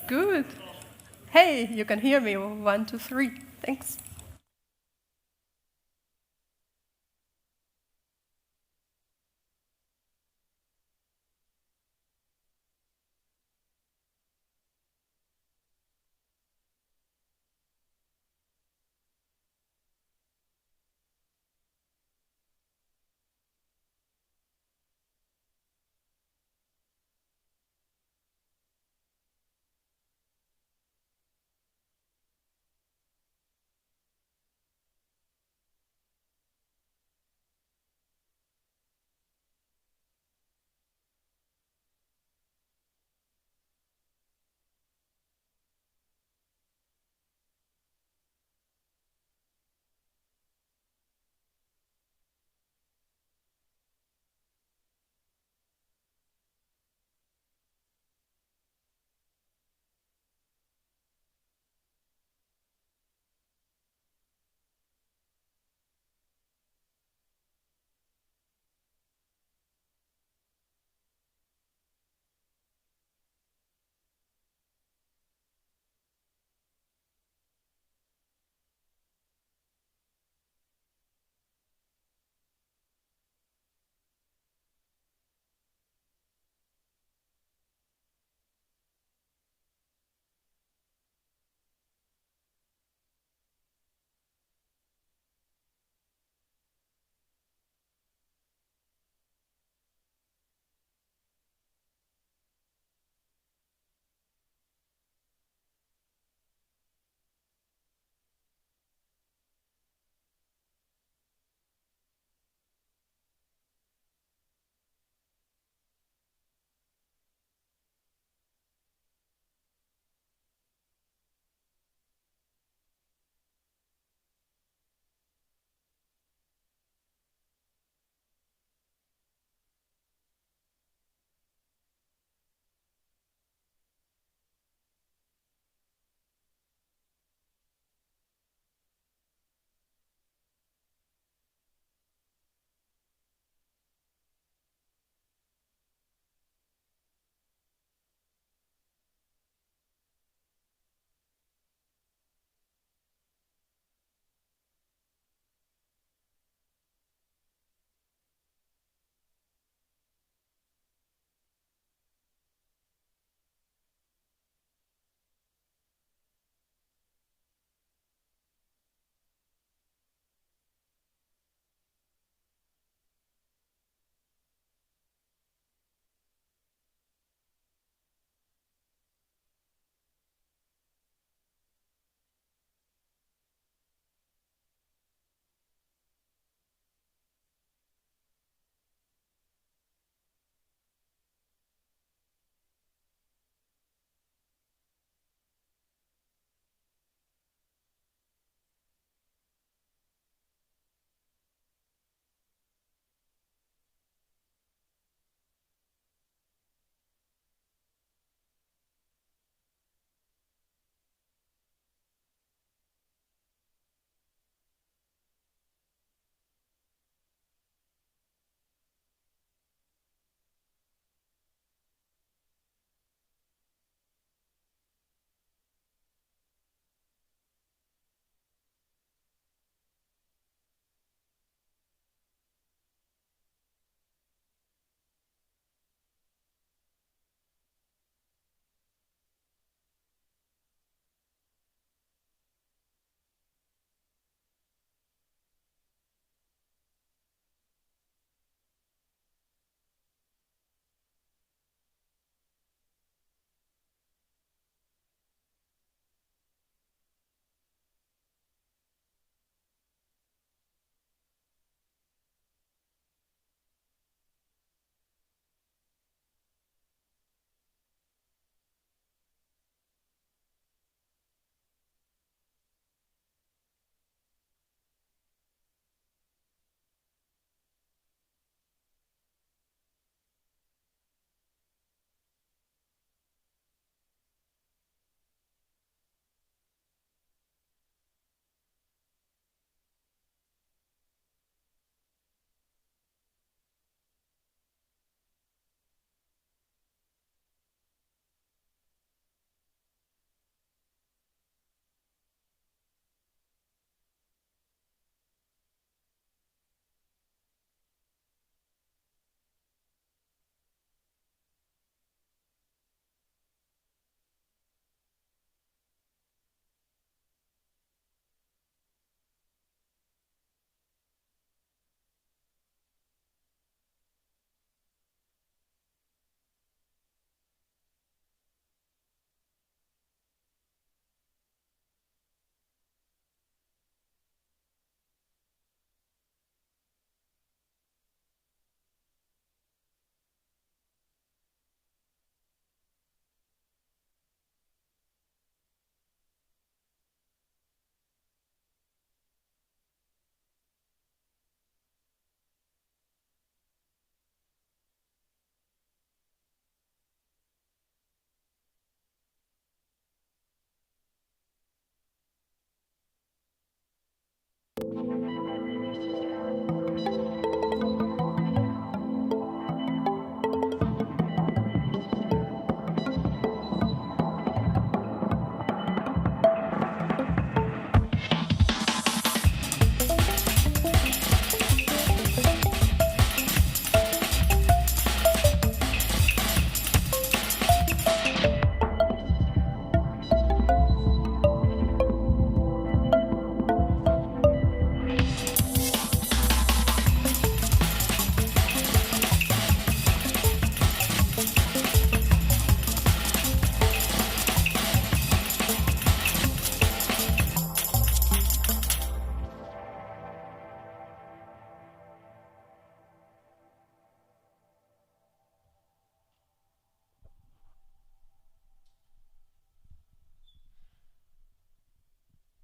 Good. Hey, you can hear me. 1, 2, 3. Thanks.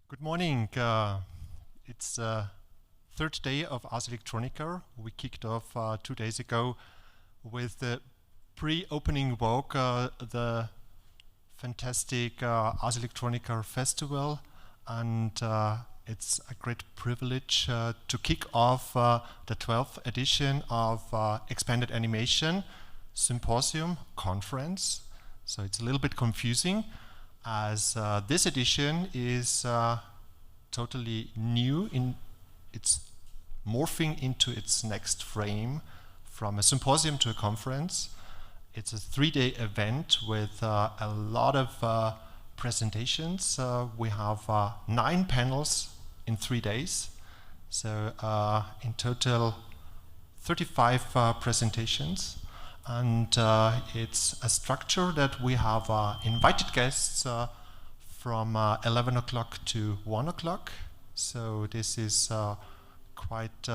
Good morning. It's the third day of Ars Electronica. We kicked off 2 days ago with the pre-opening walk, the fantastic Ars Electronica festival, and it's a great privilege to kick off the 12th edition of Expanded Animation Symposium Conference. So it's a little bit confusing, as this edition is totally new. It's morphing into its next frame from a symposium to a conference. It's a 3-day event with a lot of presentations. We have 9 panels in 3 days. So in total 35 presentations. And it's a structure that we have invited guests from 11 o'clock to 1 o'clock. So this is quite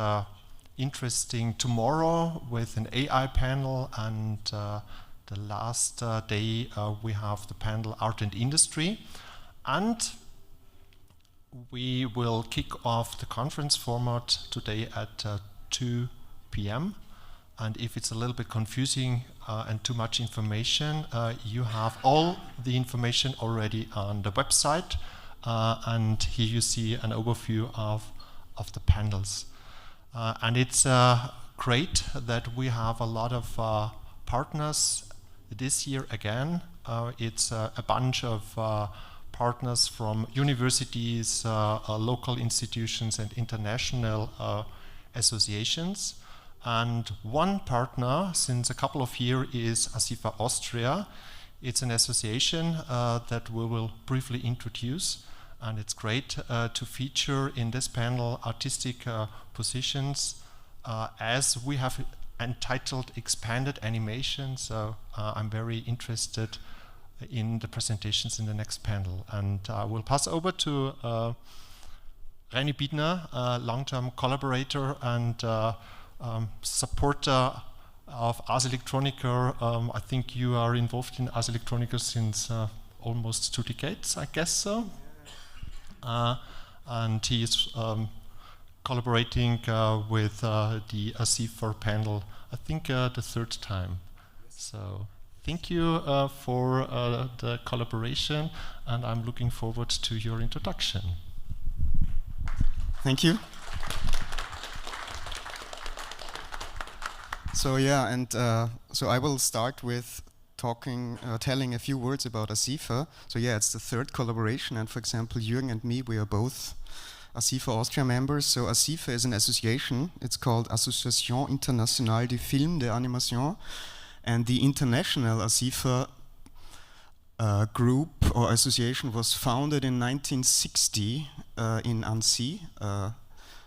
interesting tomorrow with an AI panel, and the last day we have the panel Art and Industry. And we will kick off the conference format today at 2 p.m. And if it's a little bit confusing and too much information, you have all the information already on the website. And here you see an overview of the panels. And it's great that we have a lot of partners this year again. It's a bunch of partners from universities, local institutions, and international associations. And one partner since a couple of years is ASIFA Austria. It's an association that we will briefly introduce, and it's great to feature in this panel artistic positions as we have entitled Expanded Animation. So I'm very interested in the presentations in the next panel. And I will pass over to Irina Rubina, a long-term collaborator and supporter of Ars Electronica. I think you are involved in Ars Electronica since almost 2 decades, I guess so. And he is collaborating with the ASIFA panel, I think the 3rd time. So thank you for the collaboration, and I'm looking forward to your introduction. Thank you. So yeah, and so I will start with telling a few words about ASIFA. So yeah, it's the 3rd collaboration, and for example, Jürgen and me, we are both ASIFA Austria members. So ASIFA is an association. It's called Association Internationale du Film de Animation, and the international ASIFA group or association was founded in 1960 in Annecy.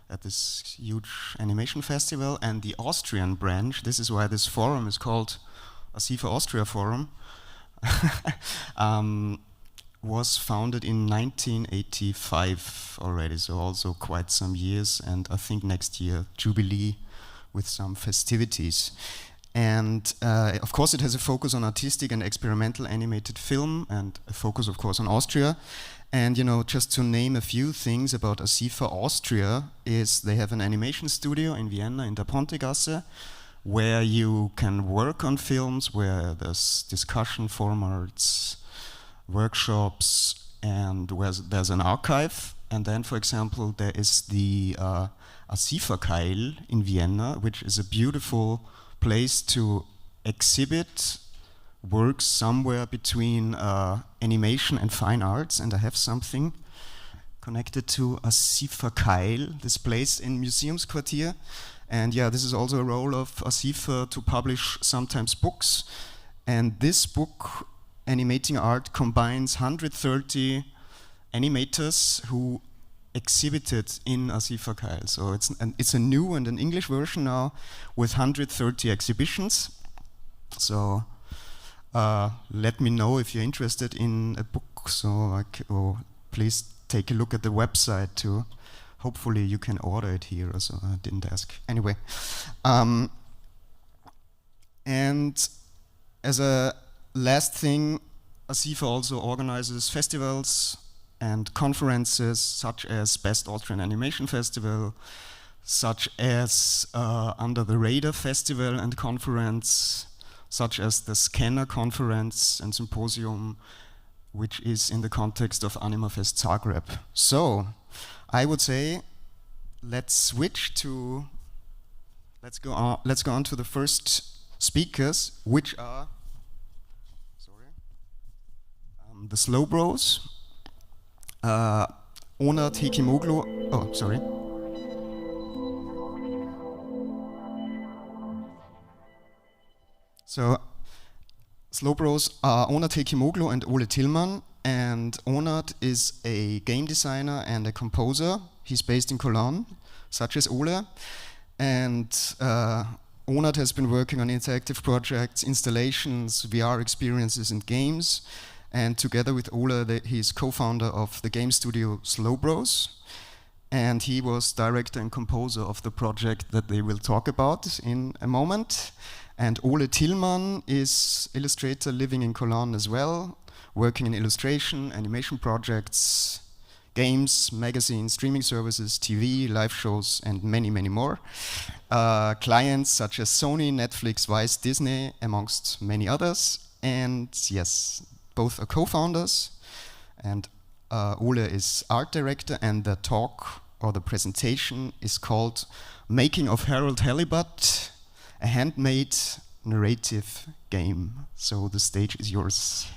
At this huge animation festival, and the Austrian branch, this is why this forum is called ASIFA Austria Forum, was founded in 1985 already, so also quite some years, and I think next year Jubilee with some festivities. And of course it has a focus on artistic and experimental animated film, and a focus of course on Austria. And you know, just to name a few things about ASIFA Austria is they have an animation studio in Vienna in der Pontegasse, where you can work on films, where there's discussion formats, workshops, and where there's an archive. And then, for example, there is the ASIFA Keil in Vienna, which is a beautiful place to exhibit works somewhere between animation and fine arts, and I have something connected to ASIFA Keil, this place in Museumsquartier. And yeah, this is also a role of ASIFA to publish sometimes books. And this book, Animating Art, combines 130 animators who exhibited in ASIFA Keil. So it's a new and an English version now with 130 exhibitions. So let me know if you're interested in a book, so please take a look at the website too. Hopefully you can order it here, so I didn't ask. Anyway, and as a last thing, ASIFA also organizes festivals and conferences such as Best Austrian Animation Festival, such as Under the Radar Festival and Conference, such as the Scanner Conference and Symposium, which is in the context of AnimaFest Zagreb. So, I would say, let's go on to the first speakers, which are the Slow Bros, Onat, Hekimoglu. Oh, sorry. So, Slow Bros are Onat, Hekimoglu and Ole Tillmann. And Onat is a game designer and a composer. He's based in Cologne, such as Ole. And Onat has been working on interactive projects, installations, VR experiences, and games. And together with Ole, he's co-founder of the game studio Slow Bros. And he was director and composer of the project that they will talk about in a moment. And Ole Tillmann is illustrator living in Cologne as well, working in illustration, animation projects, games, magazines, streaming services, TV, live shows, and many, many more. Clients such as Sony, Netflix, Vice, Disney, amongst many others. And yes, both are co-founders. And Ole is art director, and the talk or the presentation is called Making of Halibut, a handmade narrative game. So the stage is yours.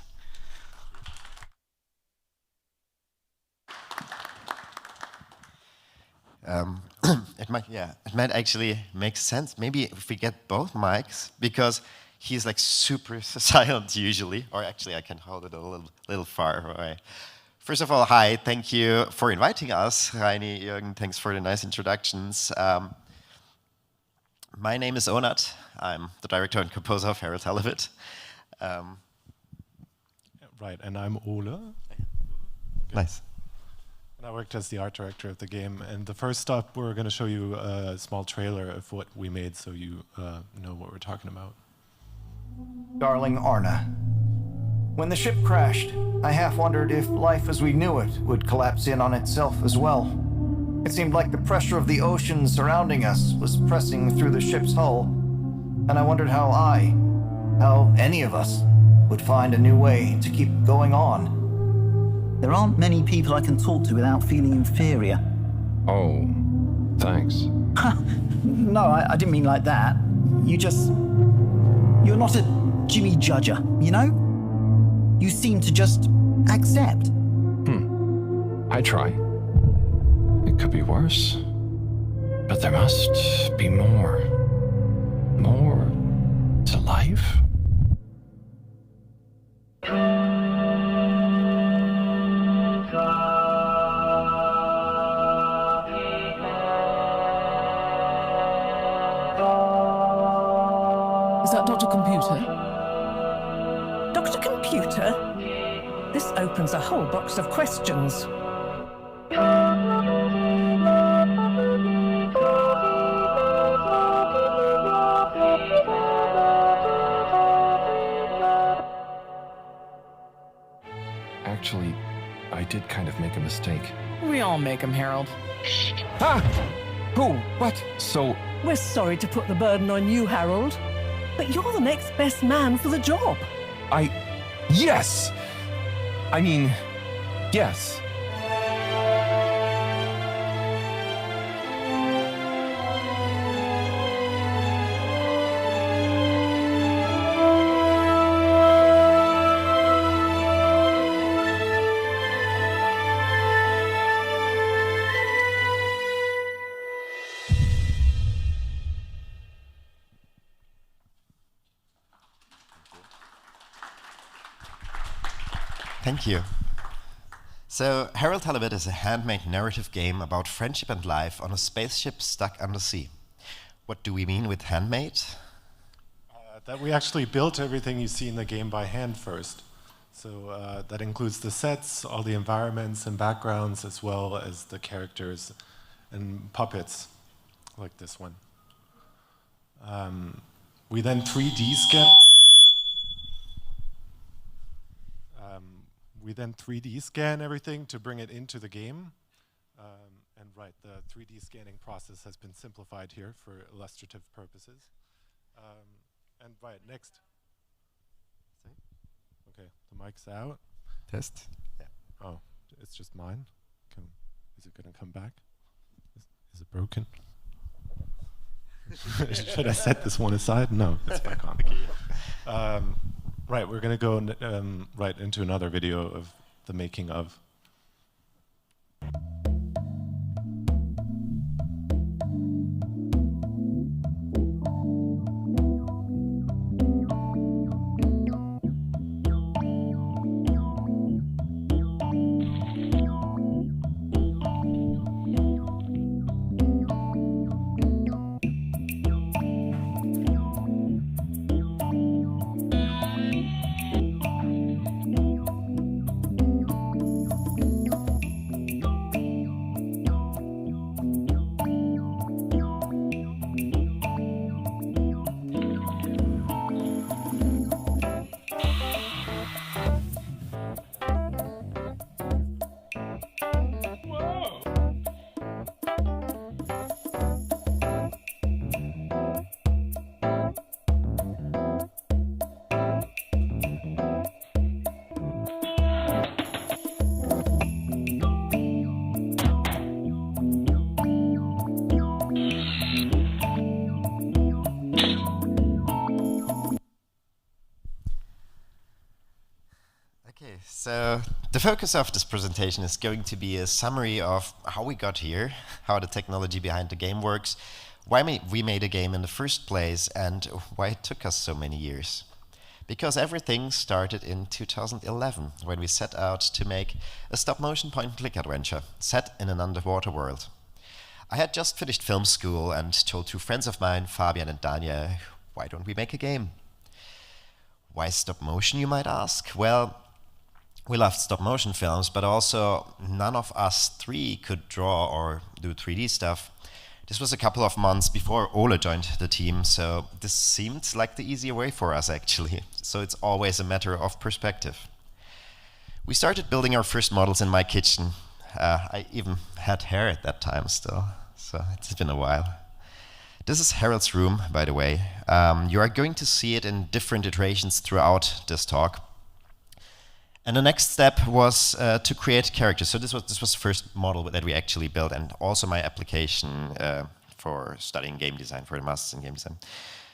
It might actually make sense. Maybe if we get both mics, because he's like super silent usually, or actually I can hold it a little far away. First of all, hi, thank you for inviting us. Reini, Jürgen, thanks for the nice introductions. My name is Onat. I'm the director and composer of Halibut. Right, and I'm Ole. Okay. Nice. And I worked as the art director of the game. And the first stop, we're going to show you a small trailer of what we made so you know what we're talking about. Darling Arna, when the ship crashed, I half wondered if life as we knew it would collapse in on itself as well. It seemed like the pressure of the ocean surrounding us was pressing through the ship's hull, and I wondered how any of us, would find a new way to keep going on. There aren't many people I can talk to without feeling inferior. Oh, thanks. No, I didn't mean like that. You're not a Jimmy Judger, you know? You seem to just accept. I try. It could be worse. But there must be more. More to life. Is that Dr. Computer? Dr. Computer? This opens a whole box of questions. Actually, I did kind of make a mistake. We all make them, Harold. Ah! Who? What? So... We're sorry to put the burden on you, Harold, but you're the next best man for the job. Yes! I mean, yes. Thank you. So, Halibut is a handmade narrative game about friendship and life on a spaceship stuck undersea. What do we mean with handmade? That we actually built everything you see in the game by hand first. So that includes the sets, all the environments and backgrounds, as well as the characters and puppets, like this one. We then 3D We then 3D scan everything to bring it into the game. And right, the 3D scanning process has been simplified here for illustrative purposes. And right, next. Okay, the mic's out. Test. Yeah. Oh, it's just mine. Is it going to come back? Is it broken? Should I set this one aside? No, it's back on. Right, we're going to go right into another video of the making of. So the focus of this presentation is going to be a summary of how we got here, how the technology behind the game works, why we made a game in the first place, and why it took us so many years. Because everything started in 2011, when we set out to make a stop-motion point-and-click adventure set in an underwater world. I had just finished film school and told two friends of mine, Fabian and Dania, why don't we make a game? Why stop-motion, you might ask? Well, we loved stop-motion films, but also none of us three could draw or do 3D stuff. This was a couple of months before Ole joined the team, so this seemed like the easier way for us, actually. So it's always a matter of perspective. We started building our first models in my kitchen. I even had hair at that time still, so it's been a while. This is Harold's room, by the way. You are going to see it in different iterations throughout this talk. And the next step was to create characters. So this was the first model that we actually built, and also my application for studying game design, for the Masters in Game Design.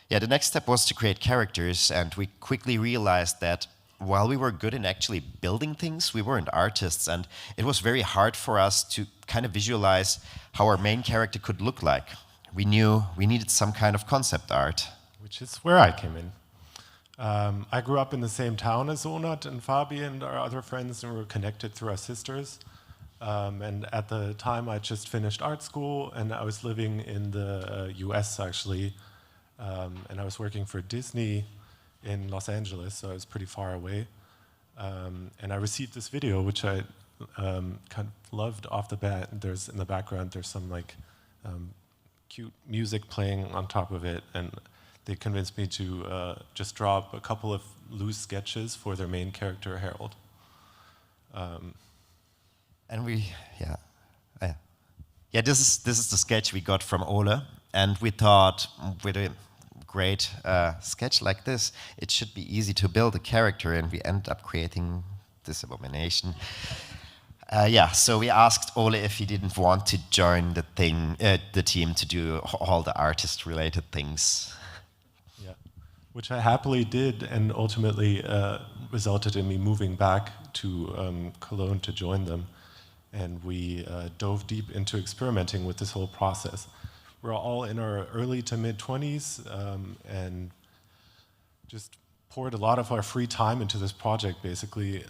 Yeah, the next step was to create characters, and we quickly realized that while we were good in actually building things, we weren't artists, and it was very hard for us to kind of visualize how our main character could look like. We knew we needed some kind of concept art. Which is where I came in. I grew up in the same town as Onat and Fabi and our other friends, and we were connected through our sisters. And at the time, I just finished art school, and I was living in the US, actually. And I was working for Disney in Los Angeles, so I was pretty far away. And I received this video, which I kind of loved off the bat. There's in the background, there's some like cute music playing on top of it, and they convinced me to just draw up a couple of loose sketches for their main character, Harold. And this is the sketch we got from Ole, and we thought with a great sketch like this, it should be easy to build a character, and we ended up creating this abomination. So we asked Ole if he didn't want to join the team to do all the artist-related things. Yeah, which I happily did, and ultimately resulted in me moving back to Cologne to join them. And we dove deep into experimenting with this whole process. We're all in our early to mid-20s and just poured a lot of our free time into this project, basically.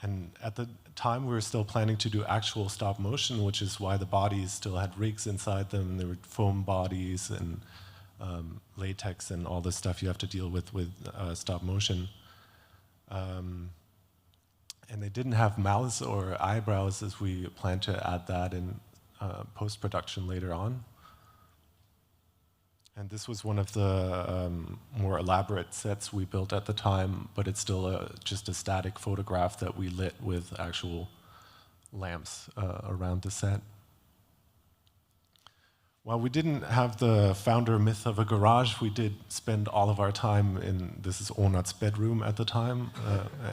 And at the time, we were still planning to do actual stop motion, which is why the bodies still had rigs inside them. There were foam bodies and latex and all the stuff you have to deal with stop motion. And they didn't have mouths or eyebrows, as we plan to add that in post-production later on. And this was one of the more elaborate sets we built at the time, but it's still just a static photograph that we lit with actual lamps around the set. While we didn't have the founder myth of a garage, we did spend all of our time in, this is Onat's bedroom at the time,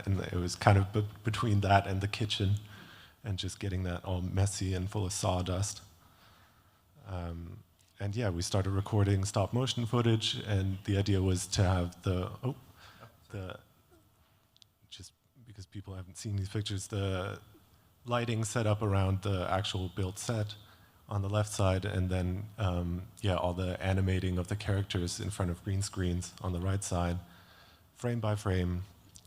and it was kind of between that and the kitchen, and just getting that all messy and full of sawdust. And yeah, we started recording stop motion footage, and the idea was to have just because people haven't seen these pictures, the lighting set up around the actual built set on the left side, and then all the animating of the characters in front of green screens on the right side, frame by frame,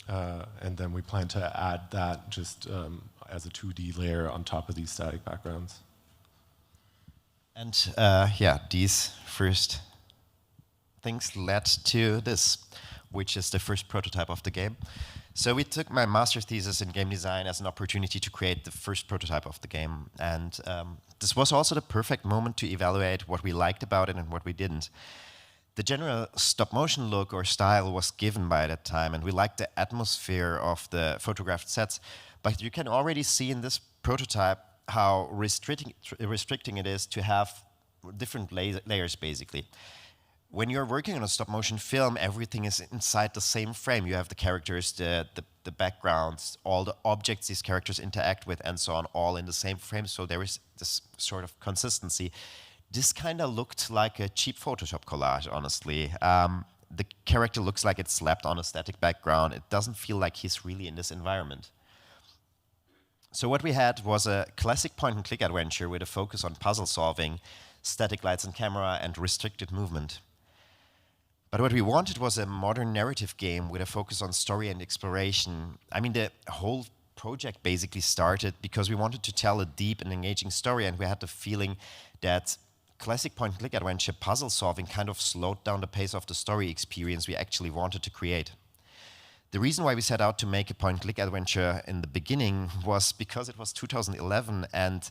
and then we plan to add that just as a 2D layer on top of these static backgrounds. And these first things led to this, which is the first prototype of the game. So we took my master's thesis in game design as an opportunity to create the first prototype of the game. And this was also the perfect moment to evaluate what we liked about it and what we didn't. The general stop-motion look or style was given by that time, and we liked the atmosphere of the photographed sets. But you can already see in this prototype how restricting it is to have different layers, basically. When you're working on a stop-motion film, everything is inside the same frame. You have the characters, the backgrounds, all the objects these characters interact with, and so on, all in the same frame, so there is this sort of consistency. This kind of looked like a cheap Photoshop collage, honestly. The character looks like it's slapped on a static background. It doesn't feel like he's really in this environment. So what we had was a classic point-and-click adventure with a focus on puzzle solving, static lights and camera, and restricted movement. But what we wanted was a modern narrative game with a focus on story and exploration. I mean, the whole project basically started because we wanted to tell a deep and engaging story, and we had the feeling that classic point-and-click adventure puzzle solving kind of slowed down the pace of the story experience we actually wanted to create. The reason why we set out to make a point-and-click adventure in the beginning was because it was 2011, and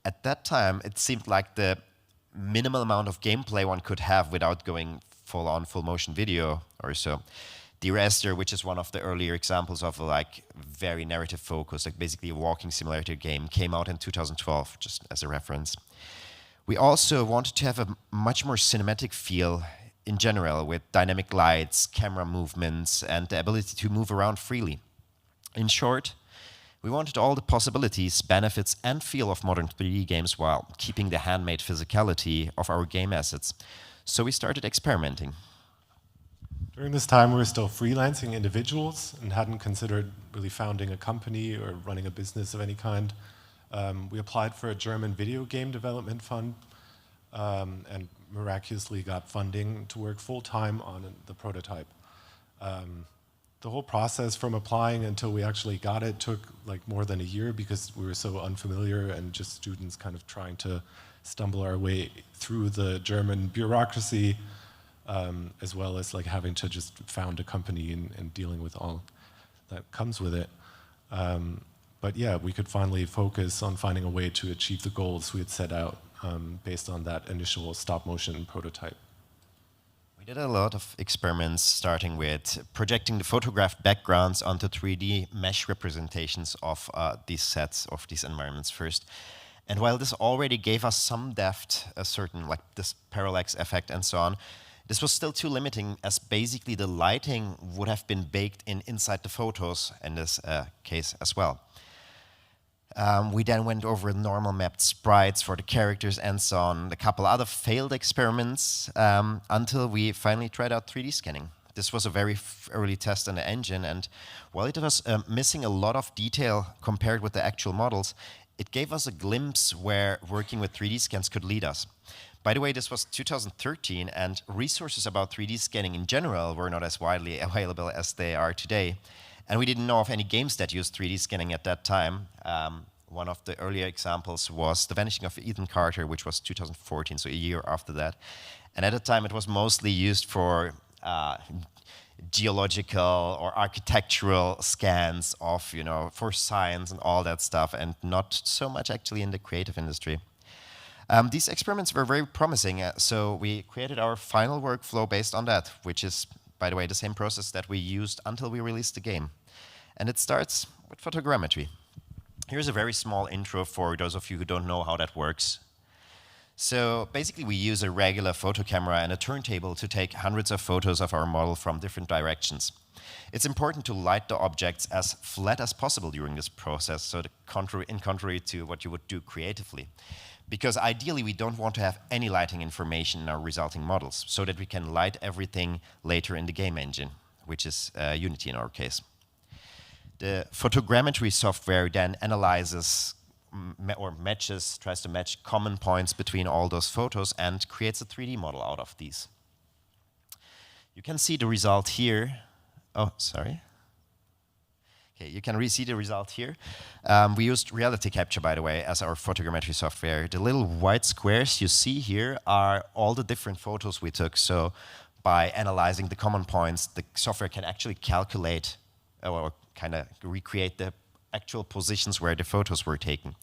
at that time it seemed like the minimal amount of gameplay one could have without going full-on full-motion video or so. Dear Esther, which is one of the earlier examples of a very narrative focus, like basically a walking simulator game, came out in 2012, just as a reference. We also wanted to have a much more cinematic feel in general, with dynamic lights, camera movements, and the ability to move around freely. In short, we wanted all the possibilities, benefits, and feel of modern 3D games while keeping the handmade physicality of our game assets. So we started experimenting. During this time, we were still freelancing individuals and hadn't considered really founding a company or running a business of any kind. We applied for a German video game development fund and miraculously got funding to work full-time on the prototype. The whole process from applying until we actually got it took more than a year because we were so unfamiliar and just students kind of trying to stumble our way through the German bureaucracy, as well as having to just found a company and dealing with all that comes with it. But yeah, we could finally focus on finding a way to achieve the goals we had set out based on that initial stop-motion prototype. We did a lot of experiments, starting with projecting the photographed backgrounds onto 3D mesh representations of these sets, of these environments first. And while this already gave us some depth, a certain this parallax effect and so on, this was still too limiting, as basically the lighting would have been baked inside the photos in this case as well. We then went over normal mapped sprites for the characters and so on, a couple other failed experiments, until we finally tried out 3D scanning. This was a very early test on the engine, and while it was missing a lot of detail compared with the actual models, it gave us a glimpse where working with 3D scans could lead us. By the way, this was 2013, and resources about 3D scanning in general were not as widely available as they are today. And we didn't know of any games that used 3D scanning at that time. One of the earlier examples was The Vanishing of Ethan Carter, which was 2014, so a year after that. And at the time, it was mostly used for geological or architectural scans of, for science and all that stuff, and not so much actually in the creative industry. These experiments were very promising, so we created our final workflow based on that, which is, by the way, the same process that we used until we released the game. And it starts with photogrammetry. Here's a very small intro for those of you who don't know how that works. So basically, we use a regular photo camera and a turntable to take hundreds of photos of our model from different directions. It's important to light the objects as flat as possible during this process, so in contrary to what you would do creatively. Because ideally, we don't want to have any lighting information in our resulting models, so that we can light everything later in the game engine, which is Unity in our case. The photogrammetry software then analyzes tries to match common points between all those photos and creates a 3D model out of these. You can see the result here. Oh, sorry. Okay, you can see the result here. We used reality capture, by the way, as our photogrammetry software. The little white squares you see here are all the different photos we took. So by analyzing the common points, the software can actually calculate or kind of recreate the actual positions where the photos were taken.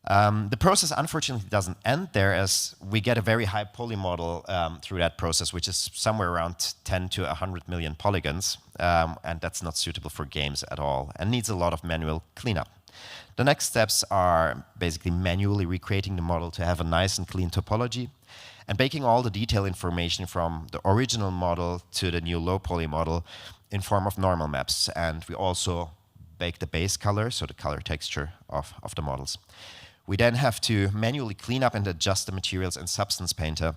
The process unfortunately doesn't end there, as we get a very high poly model through that process, which is somewhere around 10 to 100 million polygons, and that's not suitable for games at all, and needs a lot of manual cleanup. The next steps are basically manually recreating the model to have a nice and clean topology, and baking all the detail information from the original model to the new low poly model in form of normal maps. And we also bake the base color, so the color texture of the models. We then have to manually clean up and adjust the materials in Substance Painter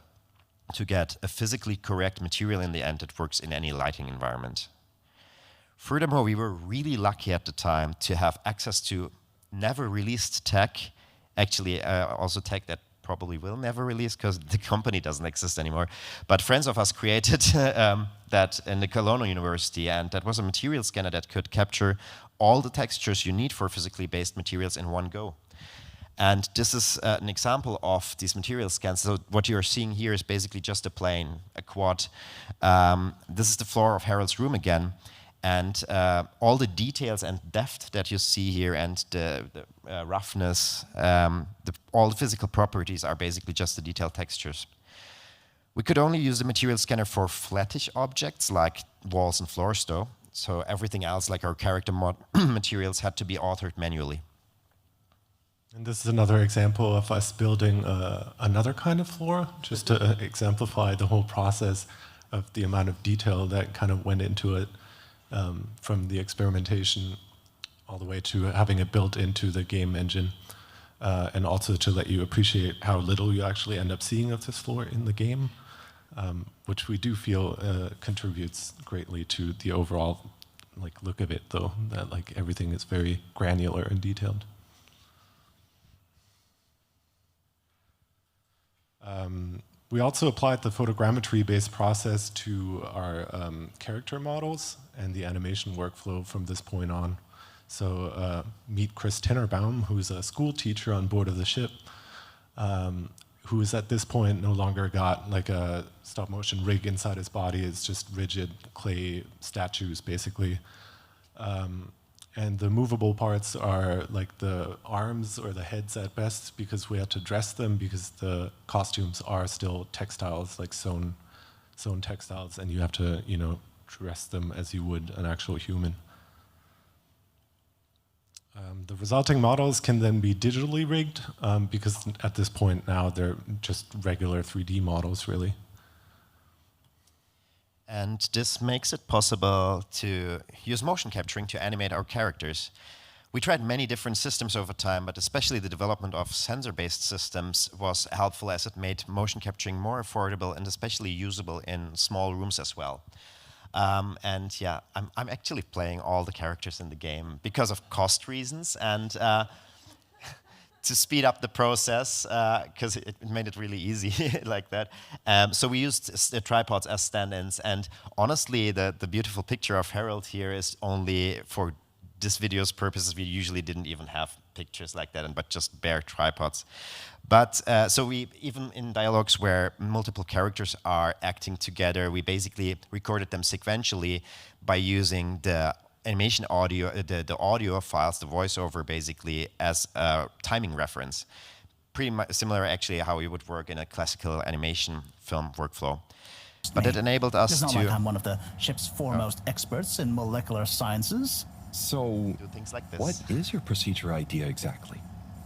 to get a physically correct material in the end that works in any lighting environment. Furthermore, we were really lucky at the time to have access to never released tech, actually also tech that probably will never release because the company doesn't exist anymore. But friends of us created that in the Cologne University, and that was a material scanner that could capture all the textures you need for physically based materials in one go. And this is an example of these material scans. So what you're seeing here is basically just a plane, a quad. This is the floor of Harold's room again. And all the details and depth that you see here and the roughness, all the physical properties are basically just the detailed textures. We could only use the material scanner for flattish objects like walls and floors though. So everything else like our character materials had to be authored manually. And this is another example of us building another kind of floor, just to exemplify the whole process of the amount of detail that kind of went into it, from the experimentation all the way to having it built into the game engine, and also to let you appreciate how little you actually end up seeing of this floor in the game, which we do feel contributes greatly to the overall look of it, though, that everything is very granular and detailed. We also applied the photogrammetry-based process to our character models and the animation workflow from this point on. So meet Chris Tennerbaum, who's a school teacher on board of the ship, who is at this point no longer got a stop-motion rig inside his body. It's just rigid clay statues, basically. And the movable parts are the arms or the heads at best, because we had to dress them because the costumes are still textiles, sewn textiles, and you have to, dress them as you would an actual human. The resulting models can then be digitally rigged, because at this point now they're just regular 3D models, really. And this makes it possible to use motion capturing to animate our characters. We tried many different systems over time, but especially the development of sensor-based systems was helpful, as it made motion capturing more affordable and especially usable in small rooms as well. And yeah, I'm actually playing all the characters in the game because of cost reasons and to speed up the process, because it made it really easy like that. So we used tripods as stand-ins, and honestly, the beautiful picture of Harold here is only for this video's purposes. We usually didn't even have pictures like that, but just bare tripods. But so we, even in dialogues where multiple characters are acting together, we basically recorded them sequentially by using the animation audio, the audio files, the voiceover basically, as a timing reference. pretty similar actually how we would work in a classical animation film workflow. But it enabled us It's not to like I'm one of the ship's foremost experts in molecular sciences. So, do things like this. what is your procedure idea exactly?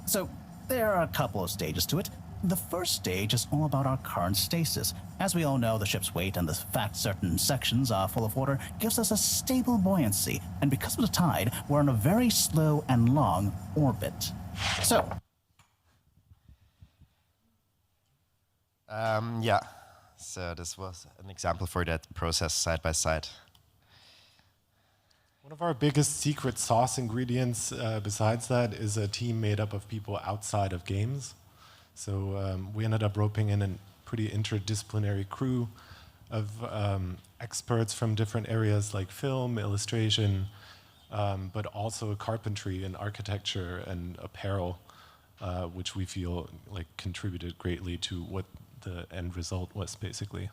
So, there are a couple of stages to it. The first stage is all about our current stasis. As we all know, the ship's weight and the fact certain sections are full of water gives us a stable buoyancy, and because of the tide, we're in a very slow and long orbit. So, yeah, so this was an example for that process side by side. One of our biggest secret sauce ingredients besides that is a team made up of people outside of games. So we ended up roping in a pretty interdisciplinary crew of experts from different areas like film, illustration, but also carpentry and architecture and apparel, which we feel like contributed greatly to what the end result was, basically.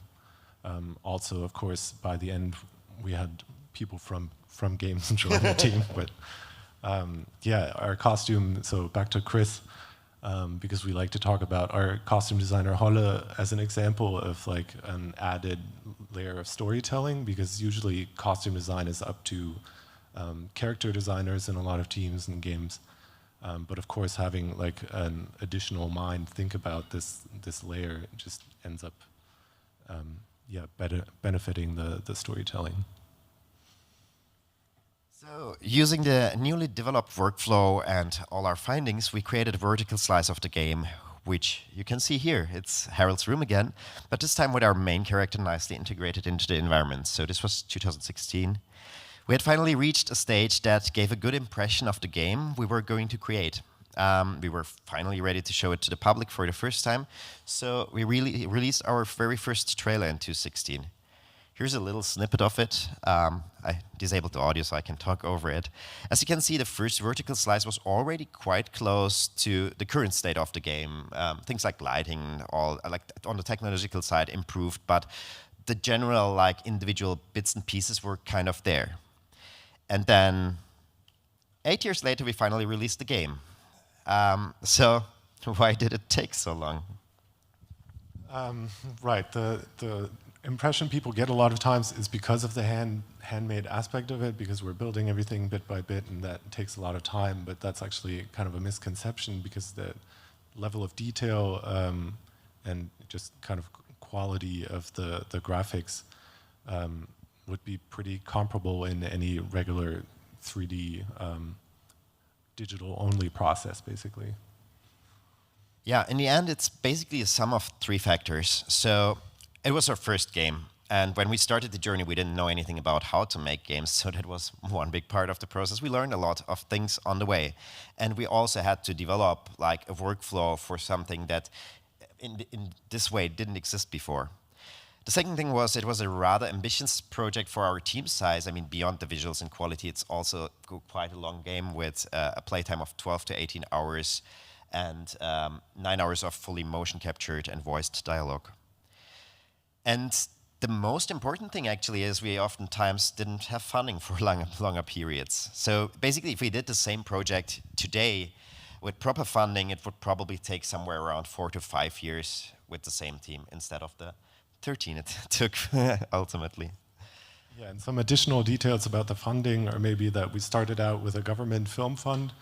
Also, of course, by the end, we had people from games join the team. But yeah, our costume, so back to Chris, because we like to talk about our costume designer Holle as an example of like an added layer of storytelling, because usually costume design is up to character designers in a lot of teams and games. But of course, having like an additional mind think about this layer just ends up benefiting the storytelling. So, using the newly developed workflow and all our findings, we created a vertical slice of the game, which you can see here. It's Harold's room again, but this time with our main character nicely integrated into the environment. So this was 2016. We had finally reached a stage that gave a good impression of the game we were going to create. We were finally ready to show it to the public for the first time, so we really released our very first trailer in 2016. Here's a little snippet of it. I disabled the audio so I can talk over it. As you can see, the first vertical slice was already quite close to the current state of the game. Things like lighting, all like on the technological side, improved, but the general like individual bits and pieces were kind of there. And then 8 years later, we finally released the game. So why did it take so long? Right. The impression people get a lot of times is because of the handmade aspect of it, because we're building everything bit by bit, and that takes a lot of time. But that's actually kind of a misconception, because the level of detail and just kind of quality of the graphics would be pretty comparable in any regular 3D digital-only process, basically. Yeah, in the end, it's basically a sum of three factors. So it was our first game, and when we started the journey, we didn't know anything about how to make games, so that was one big part of the process. We learned a lot of things on the way, and we also had to develop like a workflow for something that in this way didn't exist before. The second thing was it was a rather ambitious project for our team size. I mean, beyond the visuals and quality, it's also quite a long game with a playtime of 12 to 18 hours and 9 hours of fully motion captured and voiced dialogue. And the most important thing actually is we oftentimes didn't have funding for longer periods. So basically, if we did the same project today with proper funding, it would probably take somewhere around 4 to 5 years with the same team instead of the 13 it took ultimately. Yeah, and some additional details about the funding are maybe that we started out with a government film fund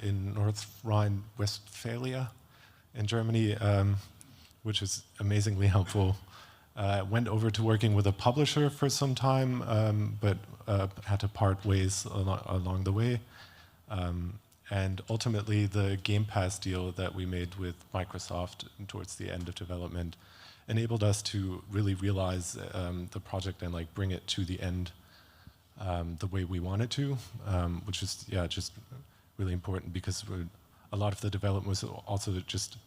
in North Rhine-Westphalia in Germany, which is amazingly helpful. Went over to working with a publisher for some time, but had to part ways along the way. And ultimately, the Game Pass deal that we made with Microsoft towards the end of development enabled us to really realize the project and like bring it to the end the way we wanted to, which is just really important, because a lot of the development was also just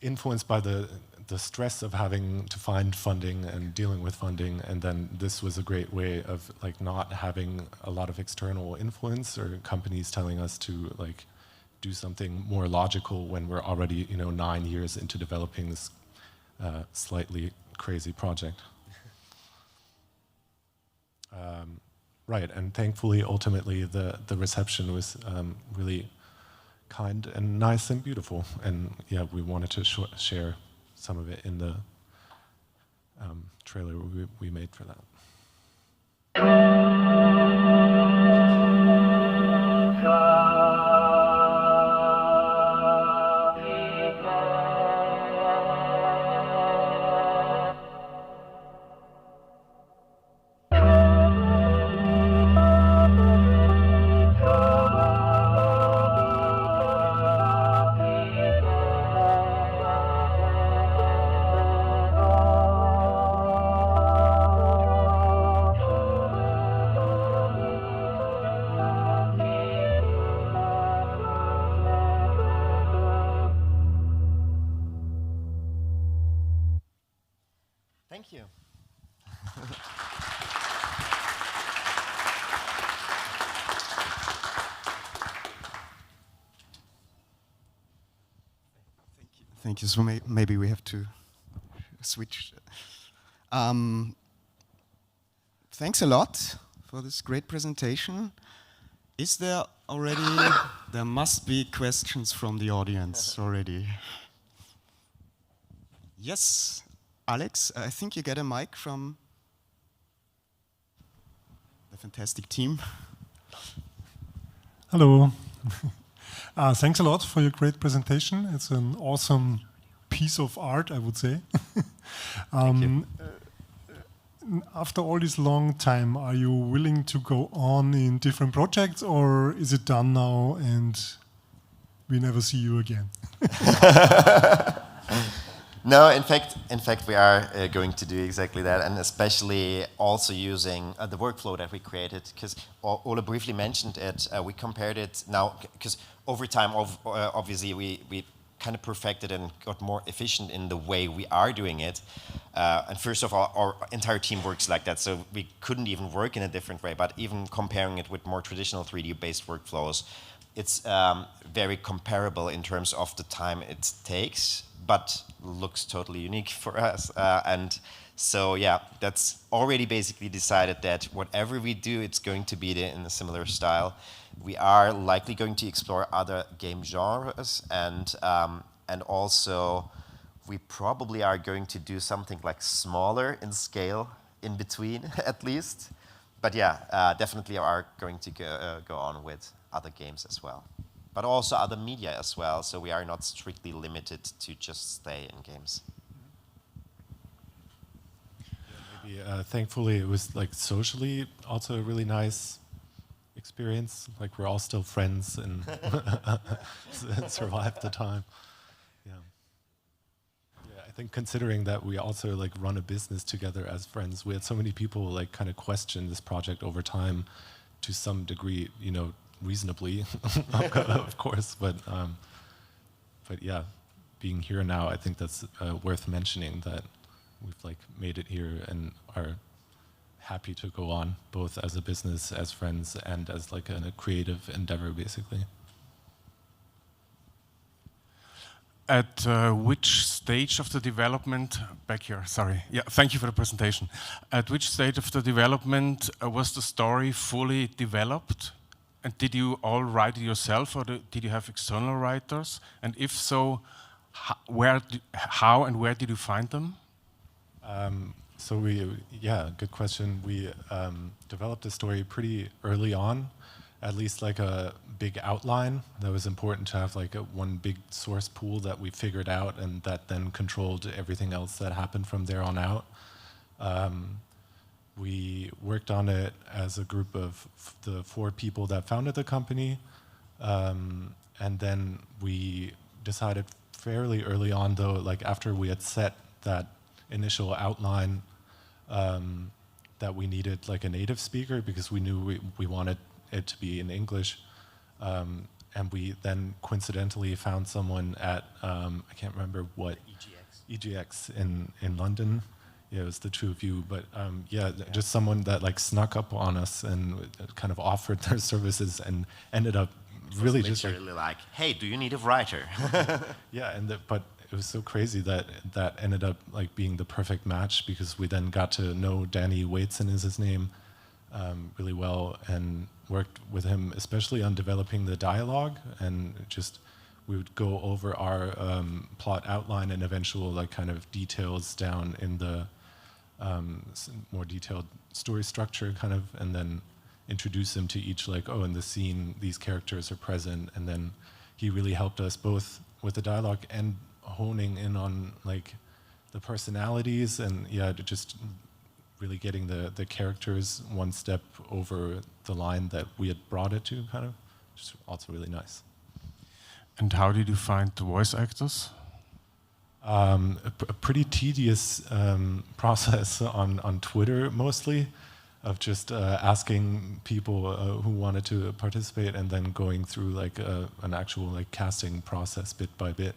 influenced by the stress of having to find funding and dealing with funding, and then this was a great way of like not having a lot of external influence or companies telling us to like do something more logical when we're already 9 years into developing this slightly crazy project. Right, and thankfully, ultimately, the reception was really kind and nice and beautiful. And yeah, we wanted to share some of it in the trailer we made for that. Thank you. Thank you. So maybe we have to switch. Thanks a lot for this great presentation. Is there already, there must be questions from the audience already. Yes, Alex, I think you get a mic from the fantastic team. Hello. Thanks a lot for your great presentation. It's an awesome piece of art, I would say. Thank you. After all this long time, are you willing to go on in different projects, or is it done now and we never see you again? No, in fact, we are going to do exactly that, and especially also using the workflow that we created. Because Ola briefly mentioned it, we compared it now. Because over time, obviously, we kind of perfected and got more efficient in the way we are doing it. And first of all, our entire team works like that, so we couldn't even work in a different way. But even comparing it with more traditional 3D-based workflows, it's very comparable in terms of the time it takes, but looks totally unique for us. And so, yeah, that's already basically decided that whatever we do, it's going to be in a similar style. We are likely going to explore other game genres, and also we probably are going to do something like smaller in scale in between, at least. But yeah, definitely are going to go on with other games as well, but also other media as well. So we are not strictly limited to just stay in games. Yeah, maybe, thankfully, it was like socially also a really nice experience. Like we're all still friends and survived the time. Yeah. Yeah, I think considering that we also like run a business together as friends, we had so many people like kind of question this project over time to some degree, you know, reasonably, of course, but yeah, being here now, I think that's worth mentioning, that we've like made it here and are happy to go on, both as a business, as friends, and as like a creative endeavor, basically. At which stage of the development, back here, sorry, yeah, thank you for the presentation. At which stage of the development was the story fully developed? And did you all write it yourself, or did you have external writers? And if so, how and where did you find them? So yeah, good question. We developed the story pretty early on, at least like a big outline. That was important to have like one big source pool that we figured out, and that then controlled everything else that happened from there on out. We worked on it as a group of the 4 people that founded the company, and then we decided fairly early on, though, like after we had set that initial outline, that we needed like a native speaker, because we knew we wanted it to be in English, and we then coincidentally found someone at I can't remember what EGX in London. Yeah, it was the 2 of you, but yeah, just someone that like snuck up on us and kind of offered their services and ended up really just like, hey, do you need a writer? Yeah, but it was so crazy that ended up like being the perfect match, because we then got to know Danny Waitson is his name, really well, and worked with him especially on developing the dialogue, and just we would go over our plot outline and eventual like kind of details down in the more detailed story structure kind of, and then introduce them to each, like, oh, in the scene these characters are present, and then he really helped us both with the dialogue and honing in on like the personalities, and just really getting the characters one step over the line that we had brought it to, kind of, which is also really nice. And how did you find the voice actors? A pretty tedious process on Twitter mostly, of just asking people who wanted to participate, and then going through like an actual like casting process bit by bit.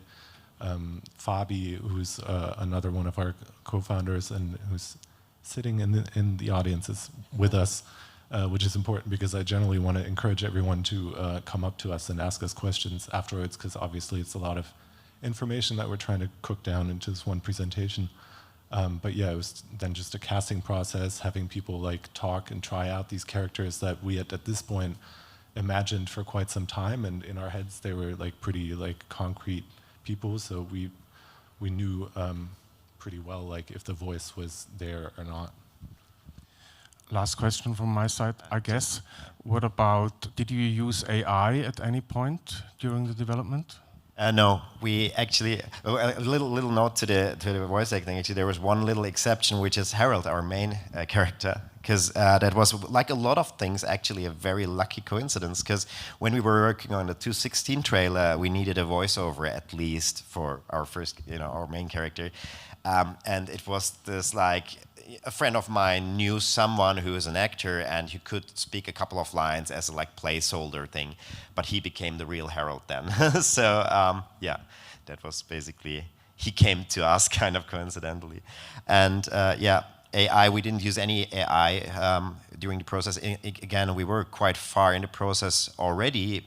Fabi, who's another one of our co-founders and who's sitting in the audience, is with us, which is important because I generally want to encourage everyone to come up to us and ask us questions afterwards, because obviously it's a lot of information that we're trying to cook down into this one presentation. But yeah, it was then just a casting process, having people like talk and try out these characters that we had at this point imagined for quite some time, and in our heads they were like pretty like concrete people, so we knew pretty well like if the voice was there or not. Last question from my side, I guess. What about, did you use AI at any point during the development? No, we actually, a little note to the voice acting. Actually, there was one little exception, which is Harold, our main character, because that was, like a lot of things, actually a very lucky coincidence. Because when we were working on the 216 trailer, we needed a voiceover at least for our first, our main character, and it was this like. A friend of mine knew someone who is an actor, and he could speak a couple of lines as a like placeholder thing, but he became the real Harold then. So yeah, that was basically, he came to us kind of coincidentally. And yeah, AI, we didn't use any AI during the process. Again, we were quite far in the process already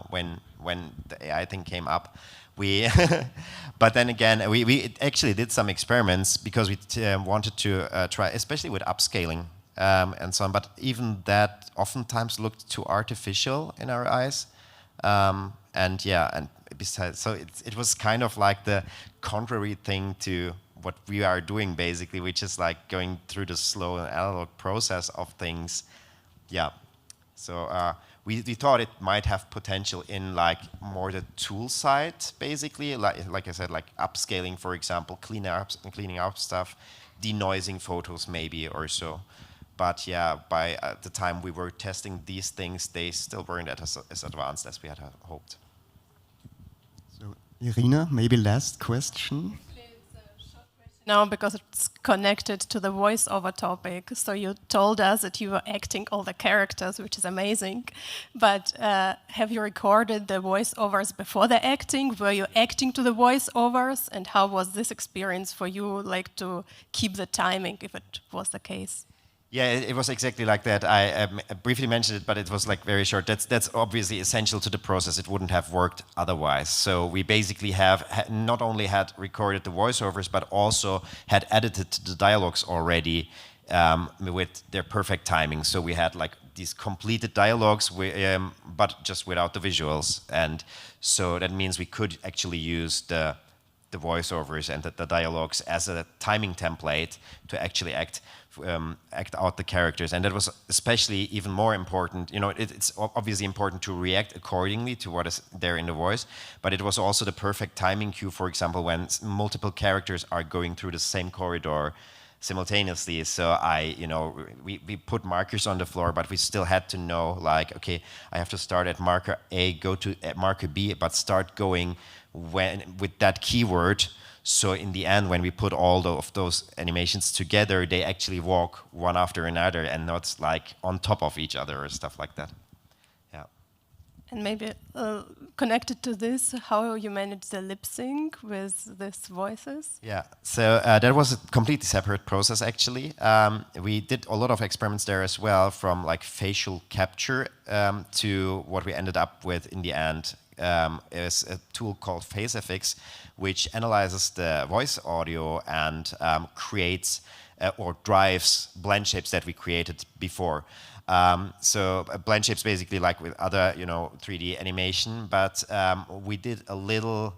when the AI thing came up. But then again, we actually did some experiments because we wanted to try, especially with upscaling and so on. But even that oftentimes looked too artificial in our eyes. And yeah, and besides, so it was kind of like the contrary thing to what we are doing basically, which is like going through the slow and analog process of things. Yeah, so. We thought it might have potential in like more the tool side, basically, like I said, like upscaling, for example, cleaning up stuff, denoising photos maybe or so. But yeah, by the time we were testing these things, they still weren't as advanced as we had hoped. So Irina, maybe last question. No, because it's connected to the voiceover topic. So you told us that you were acting all the characters, which is amazing. But have you recorded the voiceovers before the acting? Were you acting to the voiceovers? And how was this experience for you, like to keep the timing, if it was the case? Yeah, it was exactly like that. I briefly mentioned it, but it was like very short. That's obviously essential to the process. It wouldn't have worked otherwise. So we basically have not only had recorded the voiceovers, but also had edited the dialogues already with their perfect timing. So we had like these completed dialogues, but just without the visuals. And so that means we could actually use the voiceovers and the dialogues as a timing template to actually act out the characters. And that was especially even more important. It's obviously important to react accordingly to what is there in the voice, but it was also the perfect timing cue, for example, when multiple characters are going through the same corridor simultaneously. So we put markers on the floor, but we still had to know, like, okay, I have to start at marker A, go to marker B, but start going with that keyword. So in the end, when we put all of those animations together, they actually walk one after another and not like on top of each other or stuff like that. Yeah. And maybe connected to this, how you manage the lip sync with these voices? Yeah, so that was a completely separate process actually. We did a lot of experiments there as well, from like facial capture to what we ended up with in the end. Is a tool called FaceFX, which analyzes the voice audio and creates or drives blend shapes that we created before. So blend shapes basically like with other, 3D animation, but we did a little.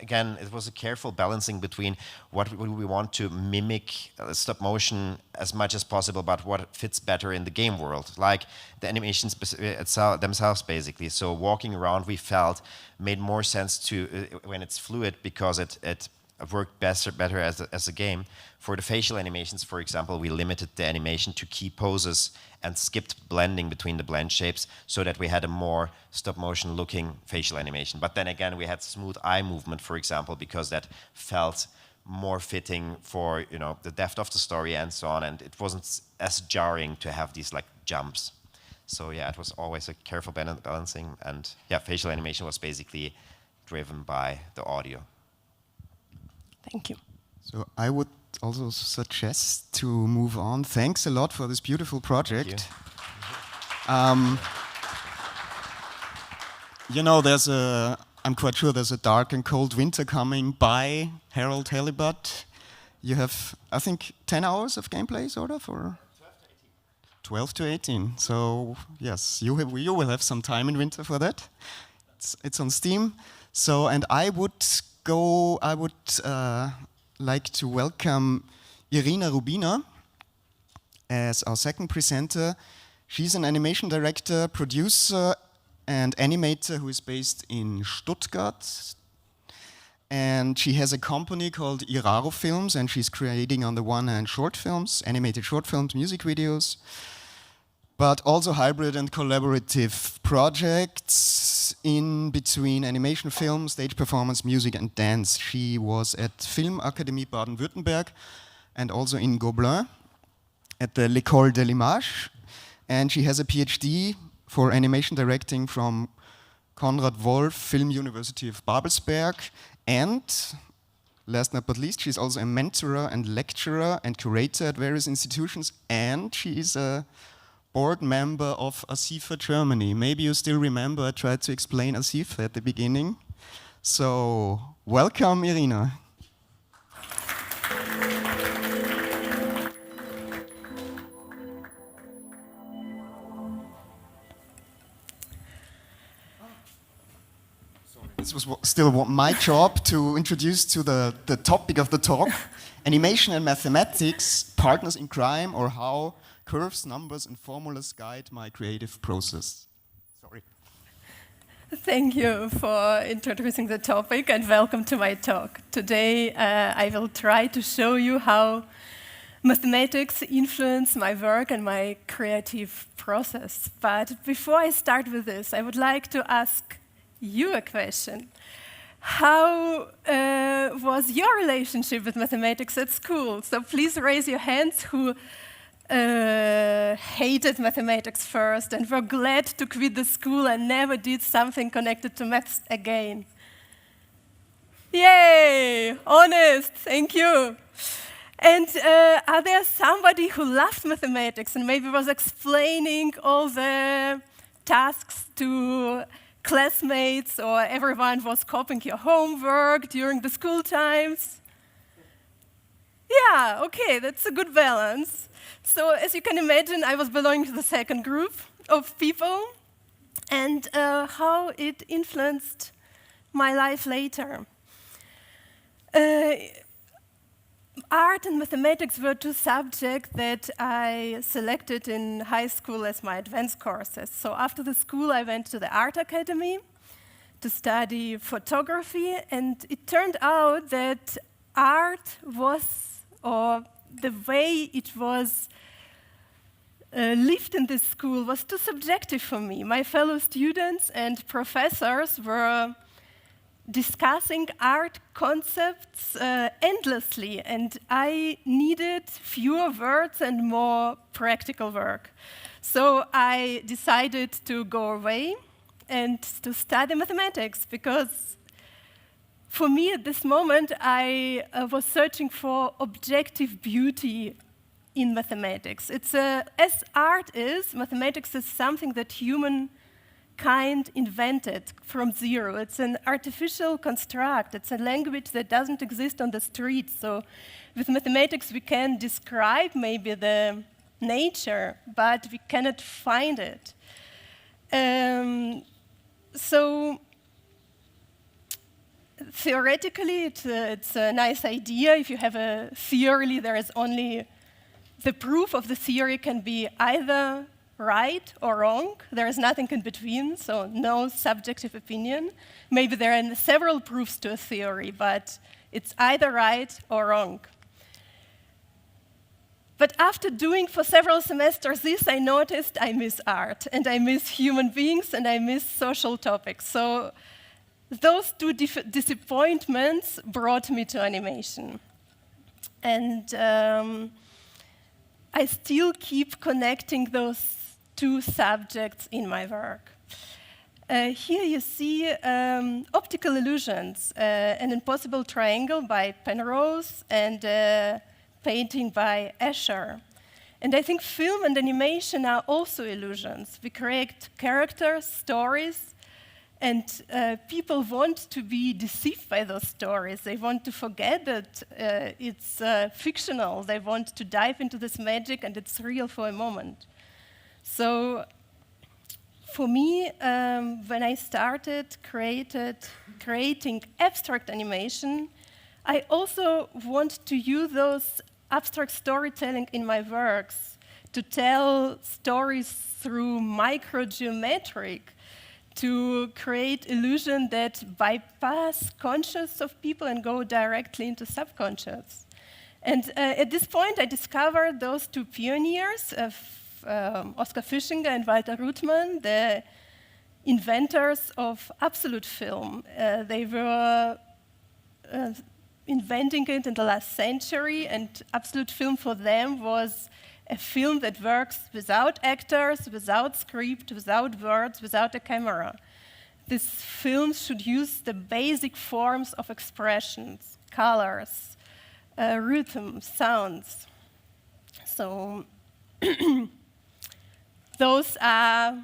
Again, it was a careful balancing between what we want to mimic stop motion as much as possible, but what fits better in the game world, like the animations themselves, basically. So walking around, we felt made more sense to when it's fluid because it worked better as a game. For the facial animations, for example, we limited the animation to key poses and skipped blending between the blend shapes so that we had a more stop-motion looking facial animation. But then again, we had smooth eye movement, for example, because that felt more fitting for the depth of the story and so on, and it wasn't as jarring to have these like jumps. So yeah, it was always a careful balancing, and yeah, facial animation was basically driven by the audio. Thank you. So I would also suggest to move on. Thanks a lot for this beautiful project. I'm quite sure there's a dark and cold winter coming by. Harold Halibut, you have, I think, 10 hours of gameplay, sort of, or 12 to 18. So yes, you will have some time in winter for that. It's on Steam. So, and I would like to welcome Irina Rubina as our second presenter. She's an animation director, producer, and animator who is based in Stuttgart. And she has a company called Iraro Films, and she's creating on the one hand short films, animated short films, music videos, but also hybrid and collaborative projects in between animation, film, stage performance, music, and dance. She was at Filmakademie Baden-Württemberg and also in Gobelin at the L'École de l'Image. And she has a PhD for animation directing from Konrad Wolf Film University of Babelsberg. And last but not least, she's also a mentor and lecturer and curator at various institutions. And she is a board member of ASIFA Germany. Maybe you still remember I tried to explain ASIFA at the beginning. So, welcome, Irina. This was still my job to introduce to the topic of the talk, animation and mathematics, partners in crime, or how curves, numbers, and formulas guide my creative process. Sorry. Thank you for introducing the topic and welcome to my talk. Today I will try to show you how mathematics influence my work and my creative process. But before I start with this, I would like to ask you a question. How was your relationship with mathematics at school? So please raise your hands who hated mathematics first and were glad to quit the school and never did something connected to maths again. Yay! Honest, thank you. And are there somebody who loved mathematics and maybe was explaining all the tasks to classmates, or everyone was copying your homework during the school times? Yeah, okay, that's a good balance. So as you can imagine, I was belonging to the second group of people, and how it influenced my life later. Art and mathematics were two subjects that I selected in high school as my advanced courses. So after the school, I went to the art academy to study photography, and it turned out that art was, or the way it was lived in this school was too subjective for me. My fellow students and professors were discussing art concepts endlessly, and I needed fewer words and more practical work. So I decided to go away and to study mathematics, because for me at this moment I was searching for objective beauty in mathematics. As art is, mathematics is something that humankind invented from zero. It's an artificial construct. It's a language that doesn't exist on the street. So with mathematics, we can describe maybe the nature, but we cannot find it. So theoretically, it's a nice idea. If you have a theory, there is only the proof of the theory can be either right or wrong. There is nothing in between, so no subjective opinion. Maybe there are several proofs to a theory, but it's either right or wrong. But after doing for several semesters this, I noticed I miss art, and I miss human beings, and I miss social topics. So those two disappointments brought me to animation. And I still keep connecting those two subjects in my work. Here you see optical illusions, an impossible triangle by Penrose and painting by Escher. And I think film and animation are also illusions. We create characters, stories, and people want to be deceived by those stories. They want to forget that it's fictional. They want to dive into this magic and it's real for a moment. So for me, when I started creating abstract animation, I also want to use those abstract storytelling in my works to tell stories through microgeometric, to create illusion that bypass conscious of people and go directly into subconscious. And at this point, I discovered those two pioneers of Oskar Fischinger and Walter Ruttmann, the inventors of absolute film. They were inventing it in the last century, and absolute film for them was a film that works without actors, without script, without words, without a camera. These films should use the basic forms of expressions, colors, rhythm, sounds. So those are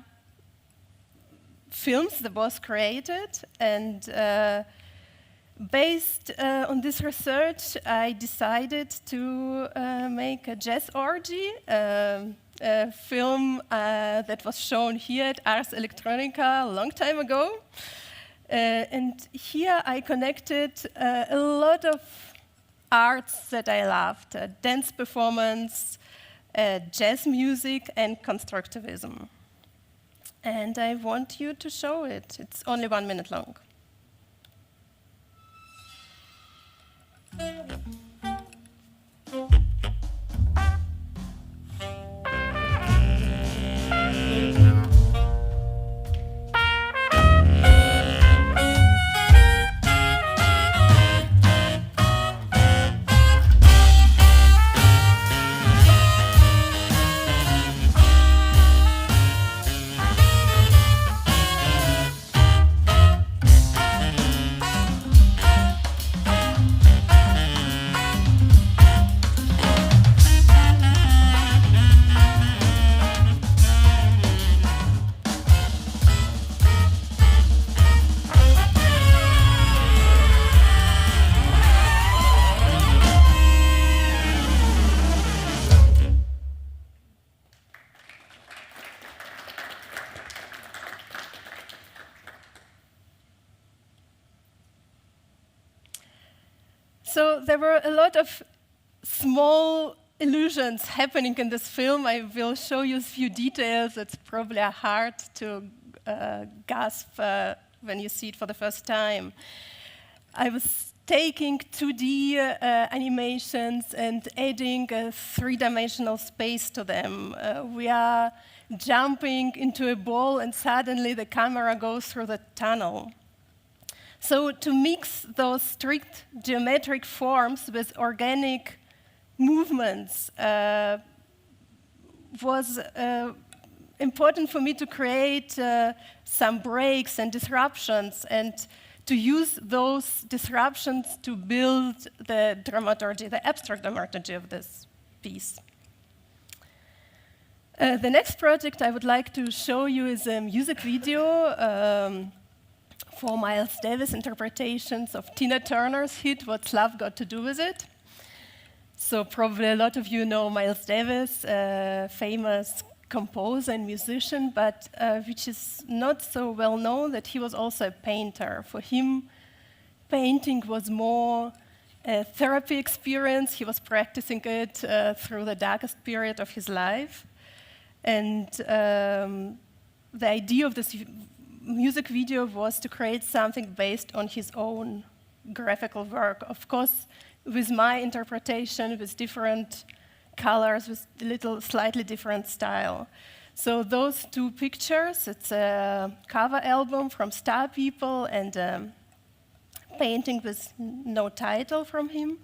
films the boss created, and based on this research, I decided to make a jazz orgy, a film that was shown here at Ars Electronica a long time ago. And here I connected a lot of arts that I loved, dance performance, jazz music, and constructivism. And I want you to show it. It's only 1 minute long. So there were a lot of small illusions happening in this film. I will show you a few details. It's probably hard to grasp when you see it for the first time. I was taking 2D animations and adding a three-dimensional space to them. We are jumping into a ball and suddenly the camera goes through the tunnel. So to mix those strict geometric forms with organic movements was important for me to create some breaks and disruptions and to use those disruptions to build the dramaturgy, the abstract dramaturgy of this piece. The next project I would like to show you is a music video for Miles Davis interpretations of Tina Turner's hit, What's Love Got to Do With It? So probably a lot of you know Miles Davis, famous composer and musician, but which is not so well known that he was also a painter. For him, painting was more a therapy experience. He was practicing it through the darkest period of his life. And the idea of this music video was to create something based on his own graphical work. Of course, with my interpretation, with different colors, with a little slightly different style. So those two pictures, it's a cover album from Star People and a painting with no title from him,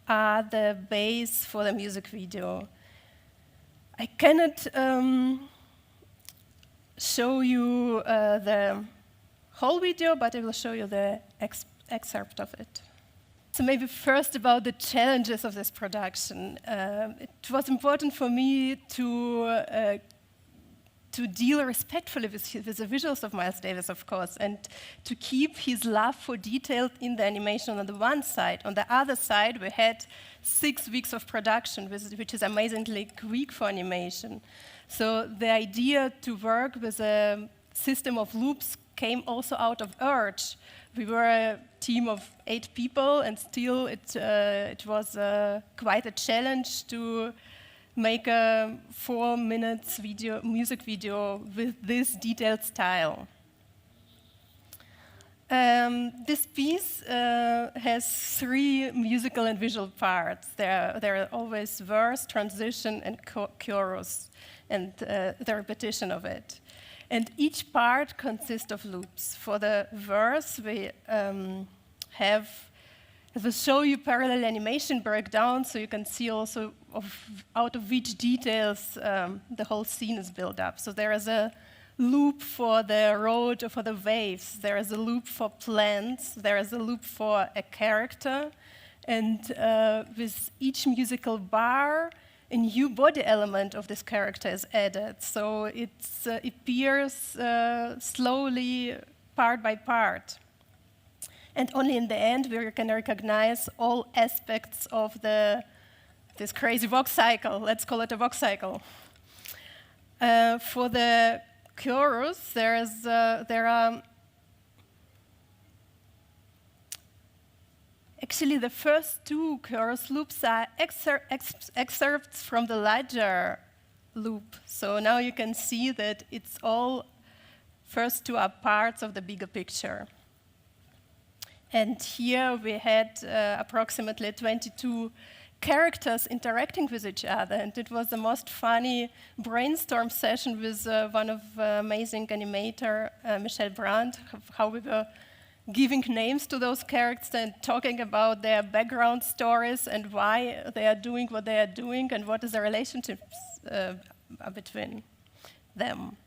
are the base for the music video. I cannot show you the whole video, but I will show you the excerpt of it. So maybe first about the challenges of this production. It was important for me to deal respectfully with the visuals of Miles Davis, of course, and to keep his love for detail in the animation on the one side. On the other side, we had 6 weeks of production, which is amazingly quick for animation. So the idea to work with a system of loops came also out of urge. We were a team of 8 people, and still it was quite a challenge to make a 4 minutes music video with this detailed style. This piece has 3 musical and visual parts. There are always verse, transition, and chorus, and the repetition of it. And each part consists of loops. For the verse, we will show you parallel animation breakdown, so you can see also out of which details the whole scene is built up. So there is a loop for the road or for the waves. There is a loop for plants. There is a loop for a character. And with each musical bar, a new body element of this character is added. So it appears slowly, part by part. And only in the end, we can recognize all aspects of this crazy Vox cycle. Let's call it a Vox cycle. For the chorus, there are actually the first 2 chorus loops are excerpts from the larger loop. So now you can see that it's all first 2 are parts of the bigger picture. And here we had approximately 22 characters interacting with each other, and it was the most funny brainstorm session with one of amazing animator, Michelle Brandt, how we were giving names to those characters and talking about their background stories and why they are doing what they are doing and what is the relationships between them.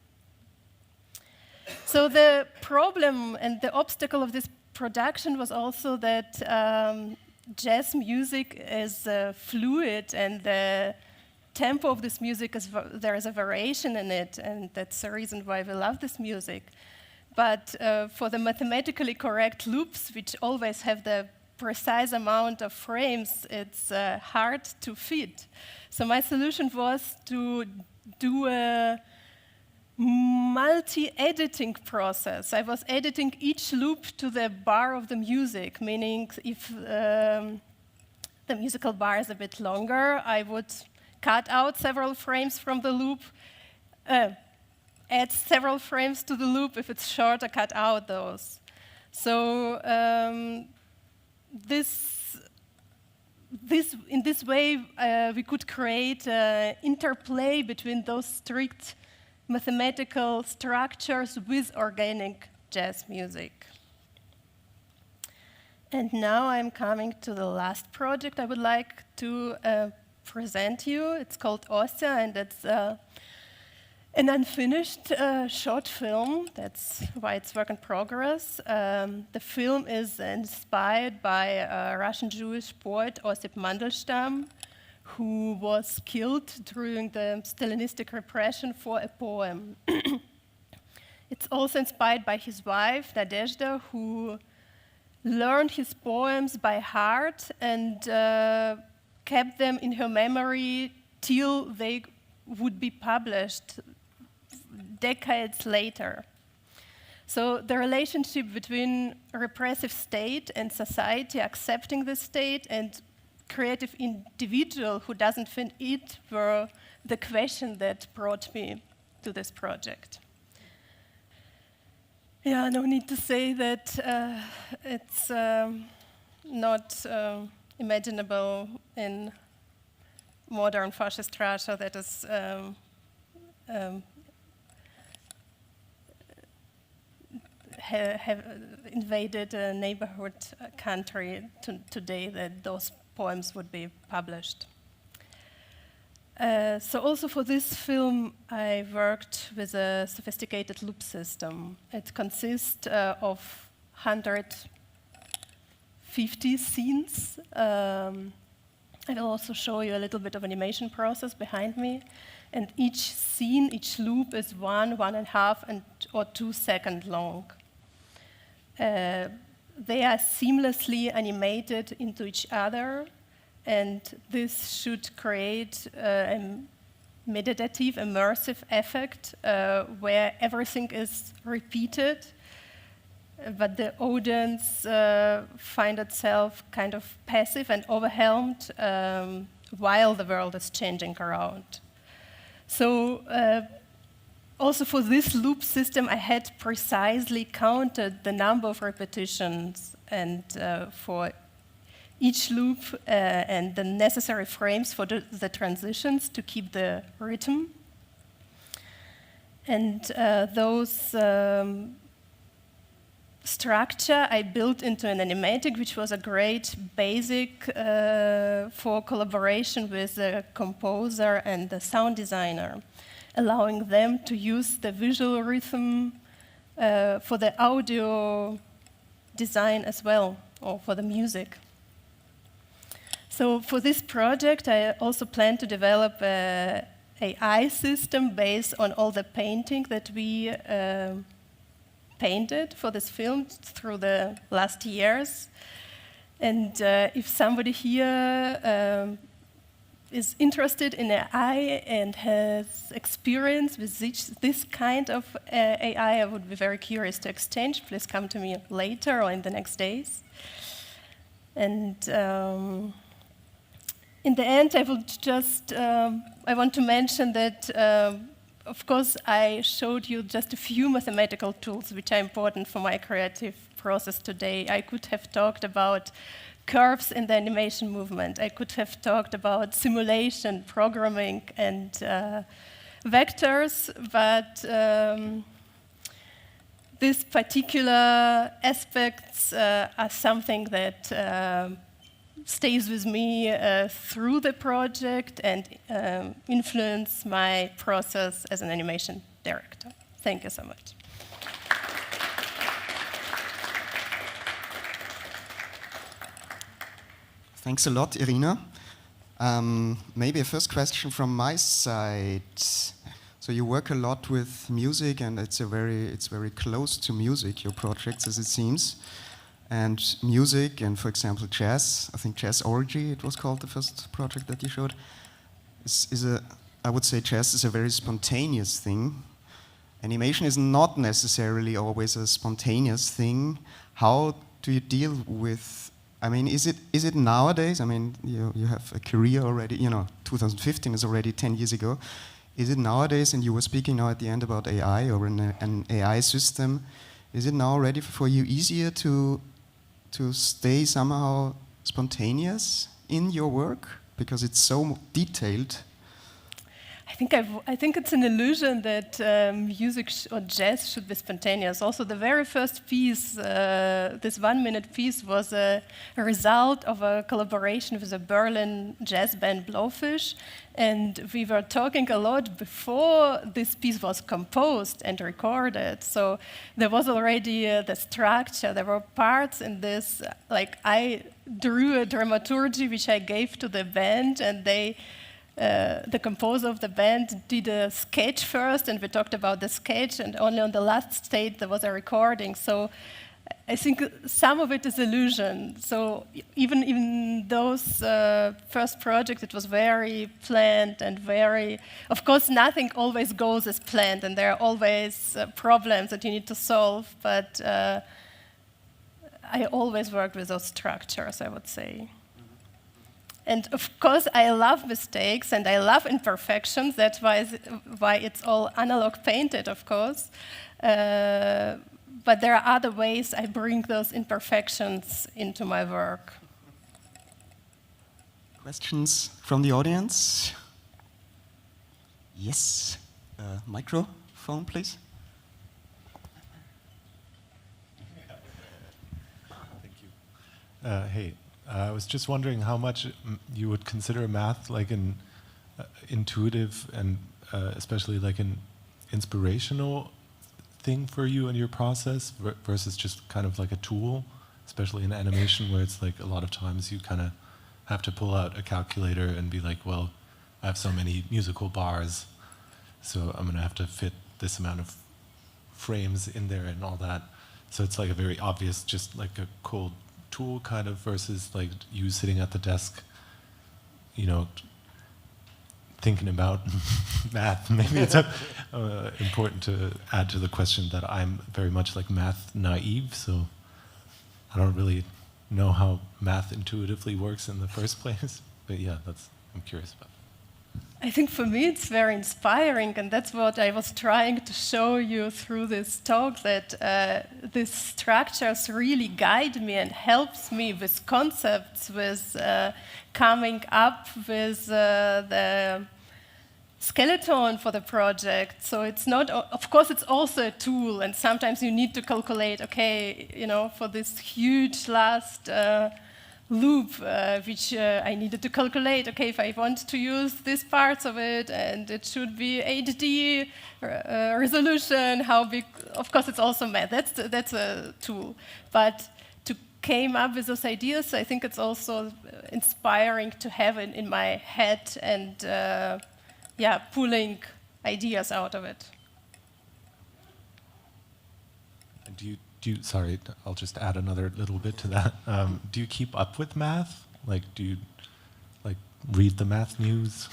So the problem and the obstacle of this production was also that jazz music is fluid, and the tempo of this music there is a variation in it, and that's the reason why we love this music. But for the mathematically correct loops, which always have the precise amount of frames, it's hard to fit. So my solution was to do a multi-editing process. I was editing each loop to the bar of the music, meaning if the musical bar is a bit longer, I would cut out several frames from the loop, add several frames to the loop. If it's short, I cut out those. So in this way, we could create interplay between those strict mathematical structures with organic jazz music. And now I'm coming to the last project I would like to present you. It's called Austria, and it's an unfinished short film. That's why it's work in progress. The film is inspired by a Russian Jewish poet, Osip Mandelstam, who was killed during the Stalinistic repression for a poem. It's also inspired by his wife, Nadezhda, who learned his poems by heart and kept them in her memory till they would be published decades later. So the relationship between a repressive state and society accepting the state and creative individual who doesn't fit it were the question that brought me to this project. Yeah, no need to say that it's not imaginable in modern fascist Russia that is have invaded a neighborhood country today that those poems would be published. So also for this film, I worked with a sophisticated loop system. It consists of 150 scenes. I will also show you a little bit of animation process behind me. And each scene, each loop is 1.5 or 2 seconds long. They are seamlessly animated into each other, and this should create a meditative, immersive effect where everything is repeated, but the audience find itself kind of passive and overwhelmed while the world is changing around. So also for this loop system, I had precisely counted the number of repetitions and for each loop and the necessary frames for the transitions to keep the rhythm. And those structure I built into an animatic, which was a great basic for collaboration with the composer and the sound designer, allowing them to use the visual rhythm for the audio design as well, or for the music. So for this project, I also plan to develop an AI system based on all the painting that we painted for this film through the last years. And if somebody here is interested in AI and has experience with this kind of AI, I would be very curious to exchange. Please come to me later or in the next days. And in the end, I will just, I want to mention that, of course, I showed you just a few mathematical tools which are important for my creative process today. I could have talked about curves in the animation movement. I could have talked about simulation, programming, and vectors, but these particular aspects are something that stays with me through the project and influence my process as an animation director. Thank you so much. Thanks a lot, Irina. Maybe a first question from my side. So you work a lot with music, and it's very close to music, your projects, as it seems. And music, and for example, jazz. I think Jazz Orgy, it was called, the first project that you showed. I would say jazz is a very spontaneous thing. Animation is not necessarily always a spontaneous thing. How do you deal with? I mean, is it nowadays? I mean, you have a career already. 2015 is already 10 years ago. Is it nowadays? And you were speaking now at the end about AI or an AI system. Is it now already for you easier to stay somehow spontaneous in your work because it's so detailed? I think it's an illusion that music or jazz should be spontaneous. Also, the very first piece, this 1-minute piece, was a result of a collaboration with a Berlin jazz band, Blowfish. And we were talking a lot before this piece was composed and recorded. So there was already the structure. There were parts in this, like I drew a dramaturgy which I gave to the band, and they the composer of the band did a sketch first, and we talked about the sketch, and only on the last stage there was a recording. So I think some of it is illusion. So even in those first projects, it was very planned and very, of course, nothing always goes as planned, and there are always problems that you need to solve, but I always worked with those structures, I would say. And of course, I love mistakes and I love imperfections. That's why it's all analog painted, of course. But there are other ways I bring those imperfections into my work. Questions from the audience? Yes. Microphone, please. Thank you. Hey, I was just wondering how much you would consider math like an intuitive and especially like an inspirational thing for you in your process versus just kind of like a tool, especially in animation where it's like a lot of times you kind of have to pull out a calculator and be like, well, I have so many musical bars, so I'm going to have to fit this amount of frames in there and all that. So it's like a very obvious, just like a cold tool kind of versus like you sitting at the desk, you know, thinking about math. Maybe it's important to add to the question that I'm very much like math naive, so I don't really know how math intuitively works in the first place. But yeah, I'm curious about. I think for me it's very inspiring, and that's what I was trying to show you through this talk, that these structures really guide me and helps me with concepts, with coming up with the skeleton for the project. So it's not, of course it's also a tool, and sometimes you need to calculate, okay, you know, for this huge last loop, which I needed to calculate, okay, if I want to use these parts of it, and it should be HD resolution, how big, of course it's also math, that's a tool. But to came up with those ideas, I think it's also inspiring to have it in my head and yeah, pulling ideas out of it. And do you, sorry, I'll just add another little bit to that. Do you keep up with math? Like, do you like read the math news?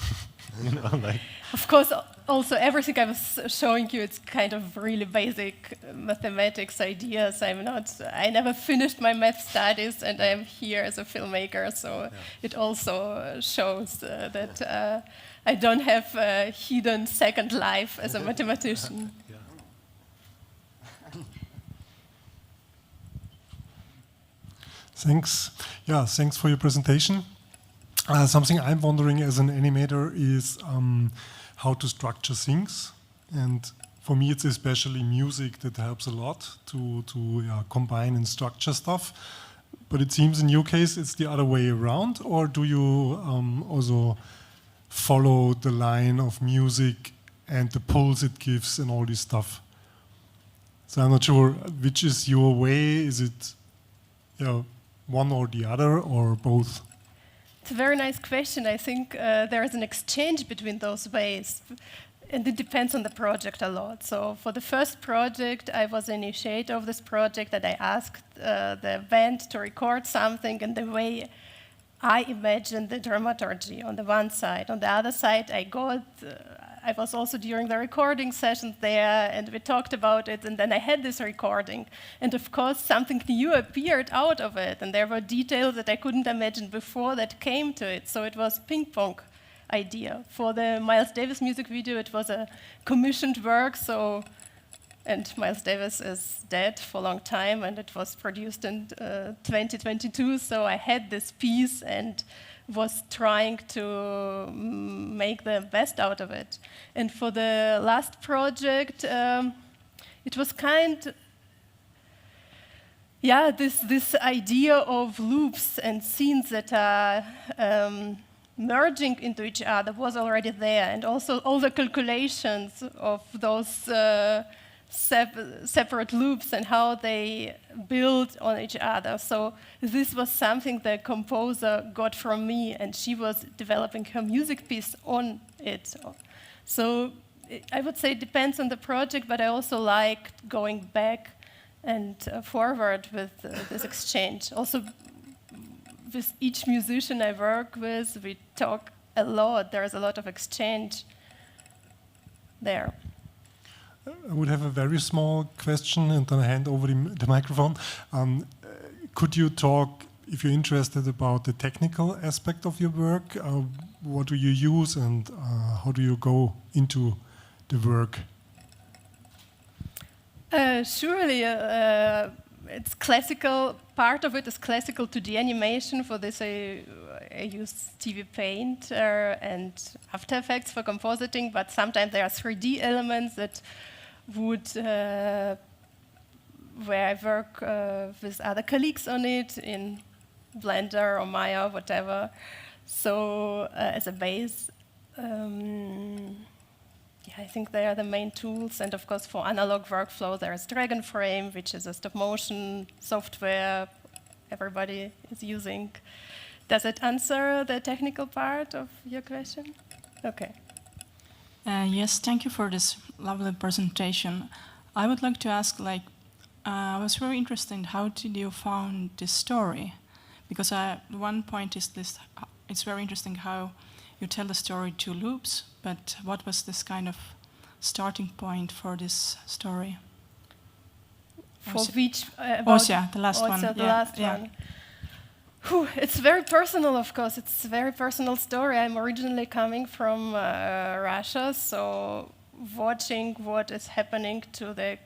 You know, like. Of course, also everything I was showing you, it's kind of really basic mathematics ideas. I never finished my math studies, and I am here as a filmmaker, so yeah. It also shows that I don't have a hidden second life as a mathematician. Yeah. Thanks. Yeah, thanks for your presentation. Something I'm wondering as an animator is how to structure things. And for me, it's especially music that helps a lot to combine and structure stuff. But it seems in your case, it's the other way around. Or do you also follow the line of music and the pulse it gives and all this stuff? So I'm not sure which is your way. Is it one or the other, or both? It's a very nice question. I think there is an exchange between those ways, and it depends on the project a lot. So for the first project, I was the initiator of this project, that I asked the band to record something in the way I imagined the dramaturgy on the one side. On the other side, I was also during the recording sessions there, and we talked about it, and then I had this recording. And of course, something new appeared out of it, and there were details that I couldn't imagine before that came to it. So it was ping-pong idea. For the Miles Davis music video, it was a commissioned work, and Miles Davis is dead for a long time, and it was produced in 2022, so I had this piece and was trying to make the best out of it. And for the last project, it was this idea of loops and scenes that are merging into each other was already there, and also all the calculations of those separate loops and how they build on each other. So this was something the composer got from me, and she was developing her music piece on it. So I would say it depends on the project, but I also like going back and forward with this exchange. Also, with each musician I work with, we talk a lot. There's a lot of exchange there. I would have a very small question, and then I hand over the microphone. Could you talk, if you're interested, about the technical aspect of your work? What do you use, and how do you go into the work? Surely, it's classical. Part of it is classical 2D animation. For this, I use TV Paint and After Effects for compositing, but sometimes there are 3D elements that would, where I work with other colleagues on it in Blender or Maya, whatever. So as a base, I think they are the main tools. And of course, for analog workflow, there is Dragon Frame, which is a stop-motion software everybody is using. Does it answer the technical part of your question? Okay. Yes, thank you for this lovely presentation. I would like to ask, I was very interested in how did you found this story? Because one point is this, it's very interesting how you tell the story to loops, but what was this kind of starting point for this story? For which? The last one. The last one. Whew, it's very personal, of course. It's a very personal story. I'm originally coming from Russia, so watching what is happening to the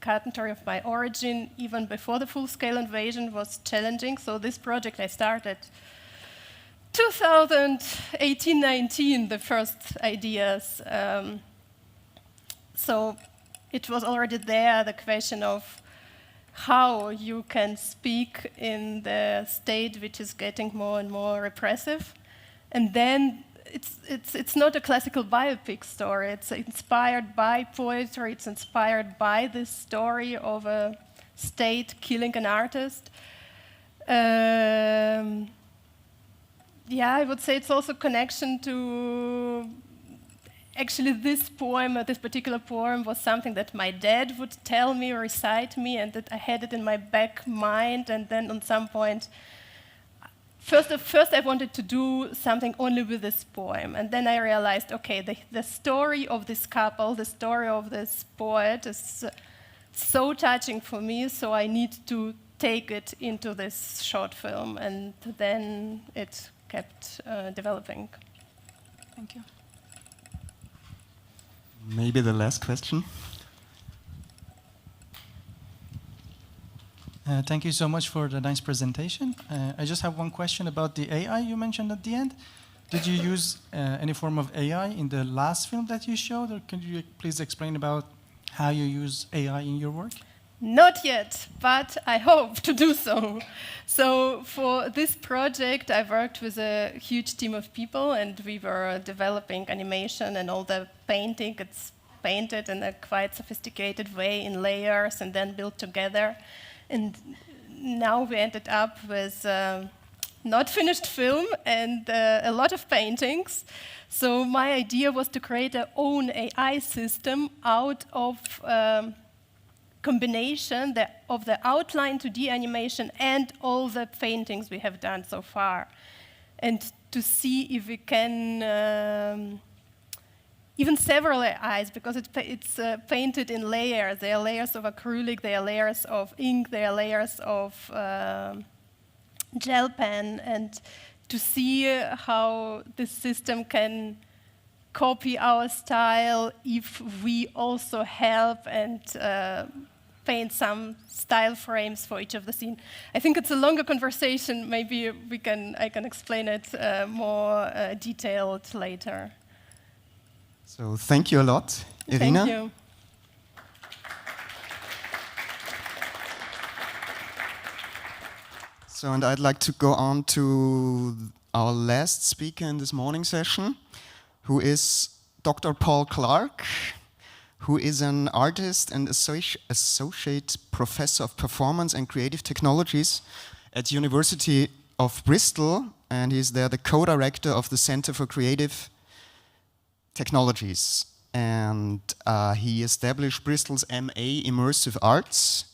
country of my origin, even before the full-scale invasion, was challenging. So this project I started 2018-19, the first ideas. So it was already there, the question of how you can speak in the state which is getting more and more repressive. And then it's not a classical biopic story. It's inspired by poetry. It's inspired by this story of a state killing an artist. I would say it's also connection to, actually this poem, this particular poem was something that my dad would tell me, recite me, and that I had it in my back mind, and then on some point, first I wanted to do something only with this poem, and then I realized, okay, the story of this couple, the story of this poet is so touching for me, so I need to take it into this short film, and then it kept developing. Thank you. Maybe the last question. Thank you so much for the nice presentation. I just have one question about the AI you mentioned at the end. Did you use any form of AI in the last film that you showed, or can you please explain about how you use AI in your work? Not yet, but I hope to do so. So for this project, I worked with a huge team of people, and we were developing animation and all the painting. It's painted in a quite sophisticated way in layers and then built together. And now we ended up with not finished film and a lot of paintings. So my idea was to create our own AI system out of combination of the outline 2D animation and all the paintings we have done so far. And to see if we can, even several eyes, because it's painted in layers. There are layers of acrylic, there are layers of ink, there are layers of gel pen, and to see how this system can copy our style if we also help and paint some style frames for each of the scene. I think it's a longer conversation. Maybe I can explain it more detailed later. So thank you a lot, Irina. Thank you. So, and I'd like to go on to our last speaker in this morning session, who is Dr. Paul Clarke, who is an artist and associate professor of performance and creative technologies at the University of Bristol, and he's there the co-director of the Center for Creative Technologies. And he established Bristol's MA Immersive Arts,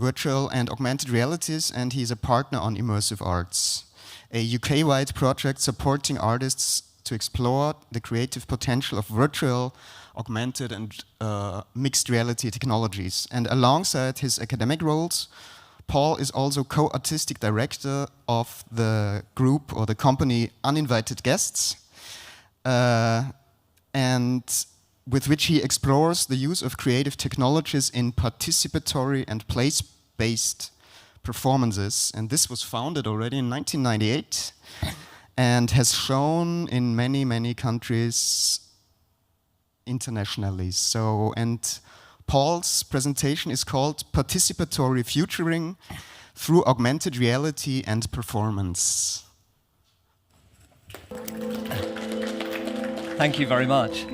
virtual and augmented realities, and he's a partner on Immersive Arts, a UK-wide project supporting artists to explore the creative potential of virtual, augmented and mixed reality technologies. And alongside his academic roles, Paul is also co-artistic director of the group or the company Uninvited Guests, and with which he explores the use of creative technologies in participatory and place-based performances. And this was founded already in 1998 and has shown in many, many countries internationally. So, and Paul's presentation is called Participatory Futuring through Augmented Reality and Performance. Thank you very much.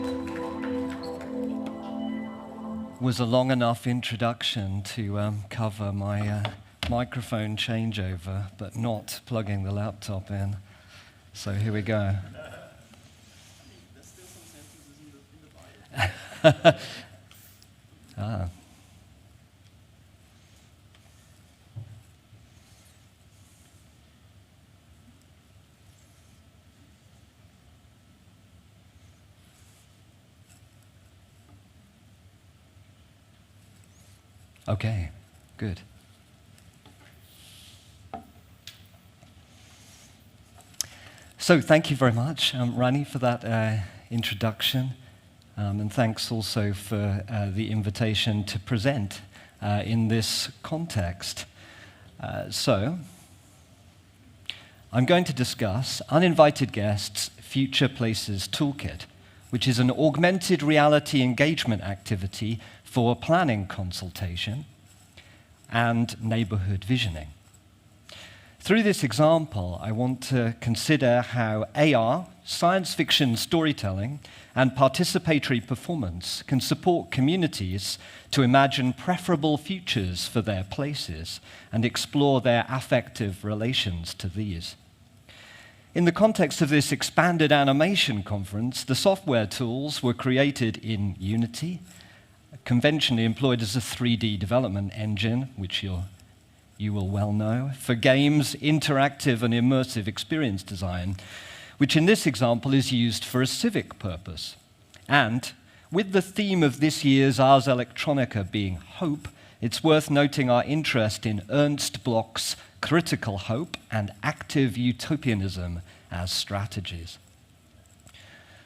Was a long enough introduction to cover my microphone changeover, but not plugging the laptop in. So here we go. Ah. Okay, good. So thank you very much, Rani, for that introduction. And thanks also for the invitation to present in this context. So, I'm going to discuss Uninvited Guests Future Places Toolkit, which is an augmented reality engagement activity for planning consultation and neighborhood visioning. Through this example, I want to consider how AR, science fiction storytelling, and participatory performance can support communities to imagine preferable futures for their places and explore their affective relations to these. In the context of this expanded animation conference, the software tools were created in Unity, conventionally employed as a 3D development engine, which you will well know, for games, interactive and immersive experience design, which in this example is used for a civic purpose. And with the theme of this year's Ars Electronica being hope, it's worth noting our interest in Ernst Bloch's critical hope and active utopianism as strategies.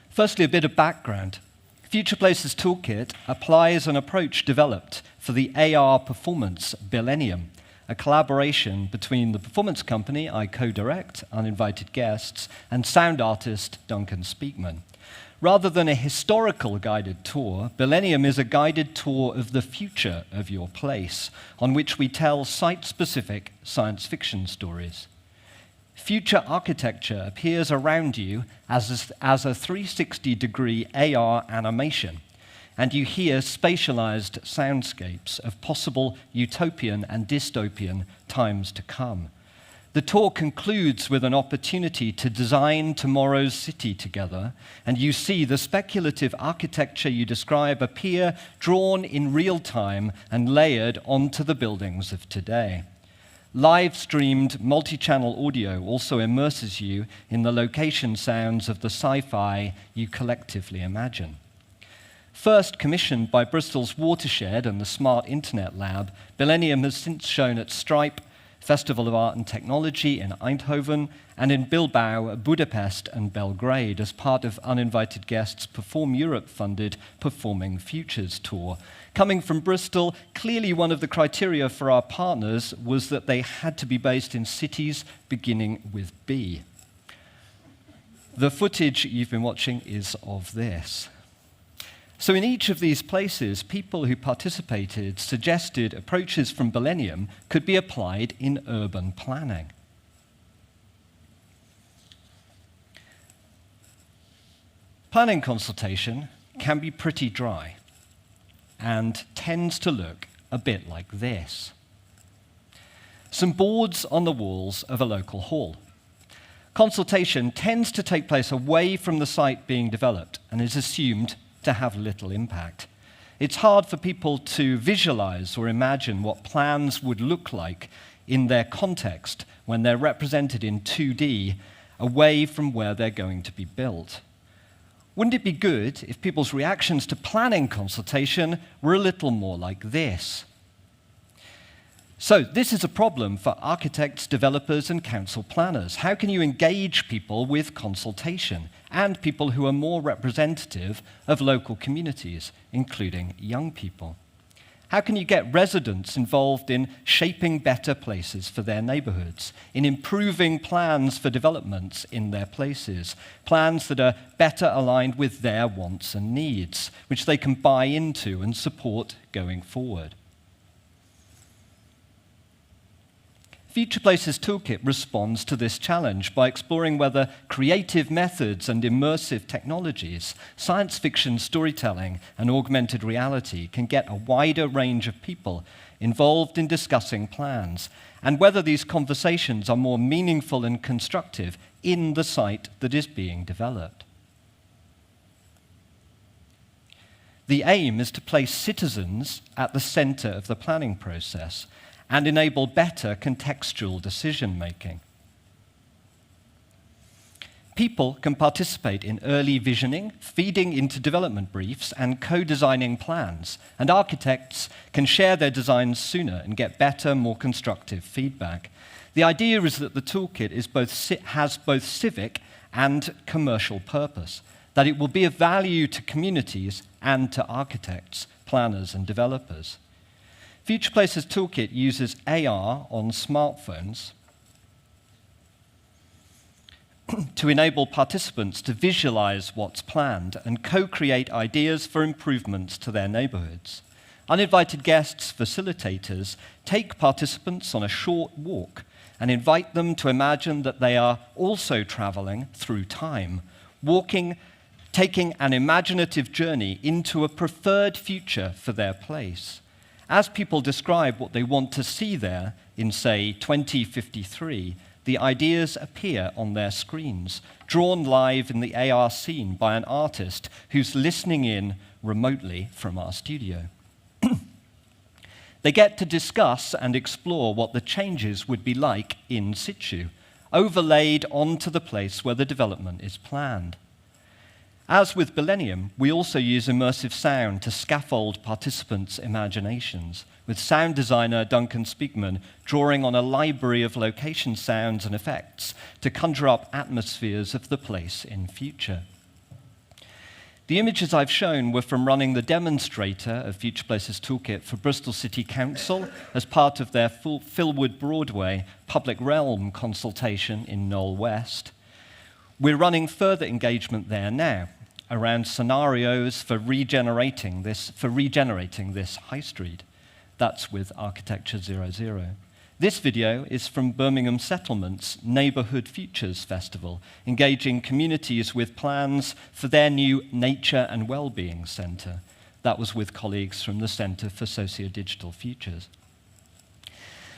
Firstly, a bit of background. Future Places Toolkit applies an approach developed for the AR performance Millennium, a collaboration between the performance company I co-direct, Uninvited Guests, and sound artist Duncan Speakman. Rather than a historical guided tour, Millennium is a guided tour of the future of your place, on which we tell site-specific science fiction stories. Future architecture appears around you as a 360-degree AR animation, and you hear spatialized soundscapes of possible utopian and dystopian times to come. The tour concludes with an opportunity to design tomorrow's city together, and you see the speculative architecture you describe appear drawn in real time and layered onto the buildings of today. Live-streamed multi-channel audio also immerses you in the location sounds of the sci-fi you collectively imagine. First commissioned by Bristol's Watershed and the Smart Internet Lab, Millennium has since shown at Stripe, Festival of Art and Technology in Eindhoven, and in Bilbao, Budapest, and Belgrade as part of Uninvited Guests' Perform Europe-funded Performing Futures tour. Coming from Bristol, clearly one of the criteria for our partners was that they had to be based in cities beginning with B. The footage you've been watching is of this. So in each of these places, people who participated suggested approaches from Millennium could be applied in urban planning. Planning consultation can be pretty dry and tends to look a bit like this. Some boards on the walls of a local hall. Consultation tends to take place away from the site being developed and is assumed to have little impact. It's hard for people to visualize or imagine what plans would look like in their context when they're represented in 2D away from where they're going to be built. Wouldn't it be good if people's reactions to planning consultation were a little more like this? So this is a problem for architects, developers, and council planners. How can you engage people with consultation and people who are more representative of local communities, including young people? How can you get residents involved in shaping better places for their neighborhoods, in improving plans for developments in their places, plans that are better aligned with their wants and needs, which they can buy into and support going forward? Future Places Toolkit responds to this challenge by exploring whether creative methods and immersive technologies, science fiction storytelling, and augmented reality can get a wider range of people involved in discussing plans, and whether these conversations are more meaningful and constructive in the site that is being developed. The aim is to place citizens at the center of the planning process and enable better contextual decision-making. People can participate in early visioning, feeding into development briefs, and co-designing plans, and architects can share their designs sooner and get better, more constructive feedback. The idea is that the toolkit has both civic and commercial purpose, that it will be of value to communities and to architects, planners, and developers. Future Places Toolkit uses AR on smartphones to enable participants to visualize what's planned and co-create ideas for improvements to their neighborhoods. Uninvited guests, facilitators, take participants on a short walk and invite them to imagine that they are also traveling through time, taking an imaginative journey into a preferred future for their place. As people describe what they want to see there in, say, 2053, the ideas appear on their screens, drawn live in the AR scene by an artist who's listening in remotely from our studio. They get to discuss and explore what the changes would be like in situ, overlaid onto the place where the development is planned. As with Millennium, we also use immersive sound to scaffold participants' imaginations, with sound designer Duncan Spiegman drawing on a library of location sounds and effects to conjure up atmospheres of the place in future. The images I've shown were from running the demonstrator of Future Places Toolkit for Bristol City Council as part of their Philwood Broadway public realm consultation in Knoll West. We're running further engagement there now, around scenarios for regenerating this high street. That's with Architecture 00. This video is from Birmingham Settlement's Neighbourhood Futures Festival, engaging communities with plans for their new Nature and Wellbeing Centre. That was with colleagues from the Centre for Socio-Digital Futures.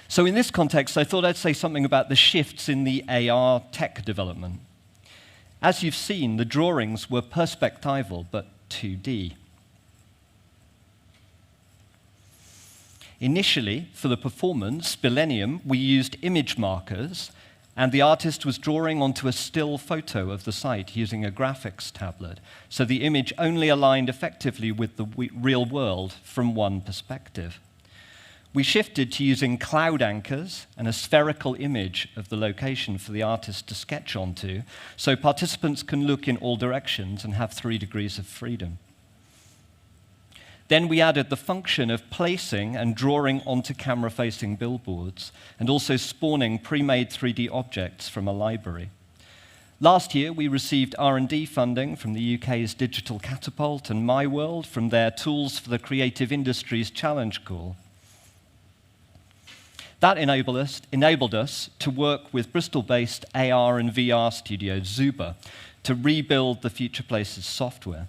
So in this context, I thought I'd say something about the shifts in the AR tech development. As you've seen, the drawings were perspectival, but 2D. Initially, for the performance, Millennium, we used image markers, and the artist was drawing onto a still photo of the site using a graphics tablet, so the image only aligned effectively with the real world from one perspective. We shifted to using cloud anchors and a spherical image of the location for the artist to sketch onto, so participants can look in all directions and have 3 degrees of freedom. Then we added the function of placing and drawing onto camera-facing billboards, and also spawning pre-made 3D objects from a library. Last year, we received R&D funding from the UK's Digital Catapult and My World from their Tools for the Creative Industries Challenge call. That enabled us to work with Bristol-based AR and VR studio Zuba to rebuild the Future Places software.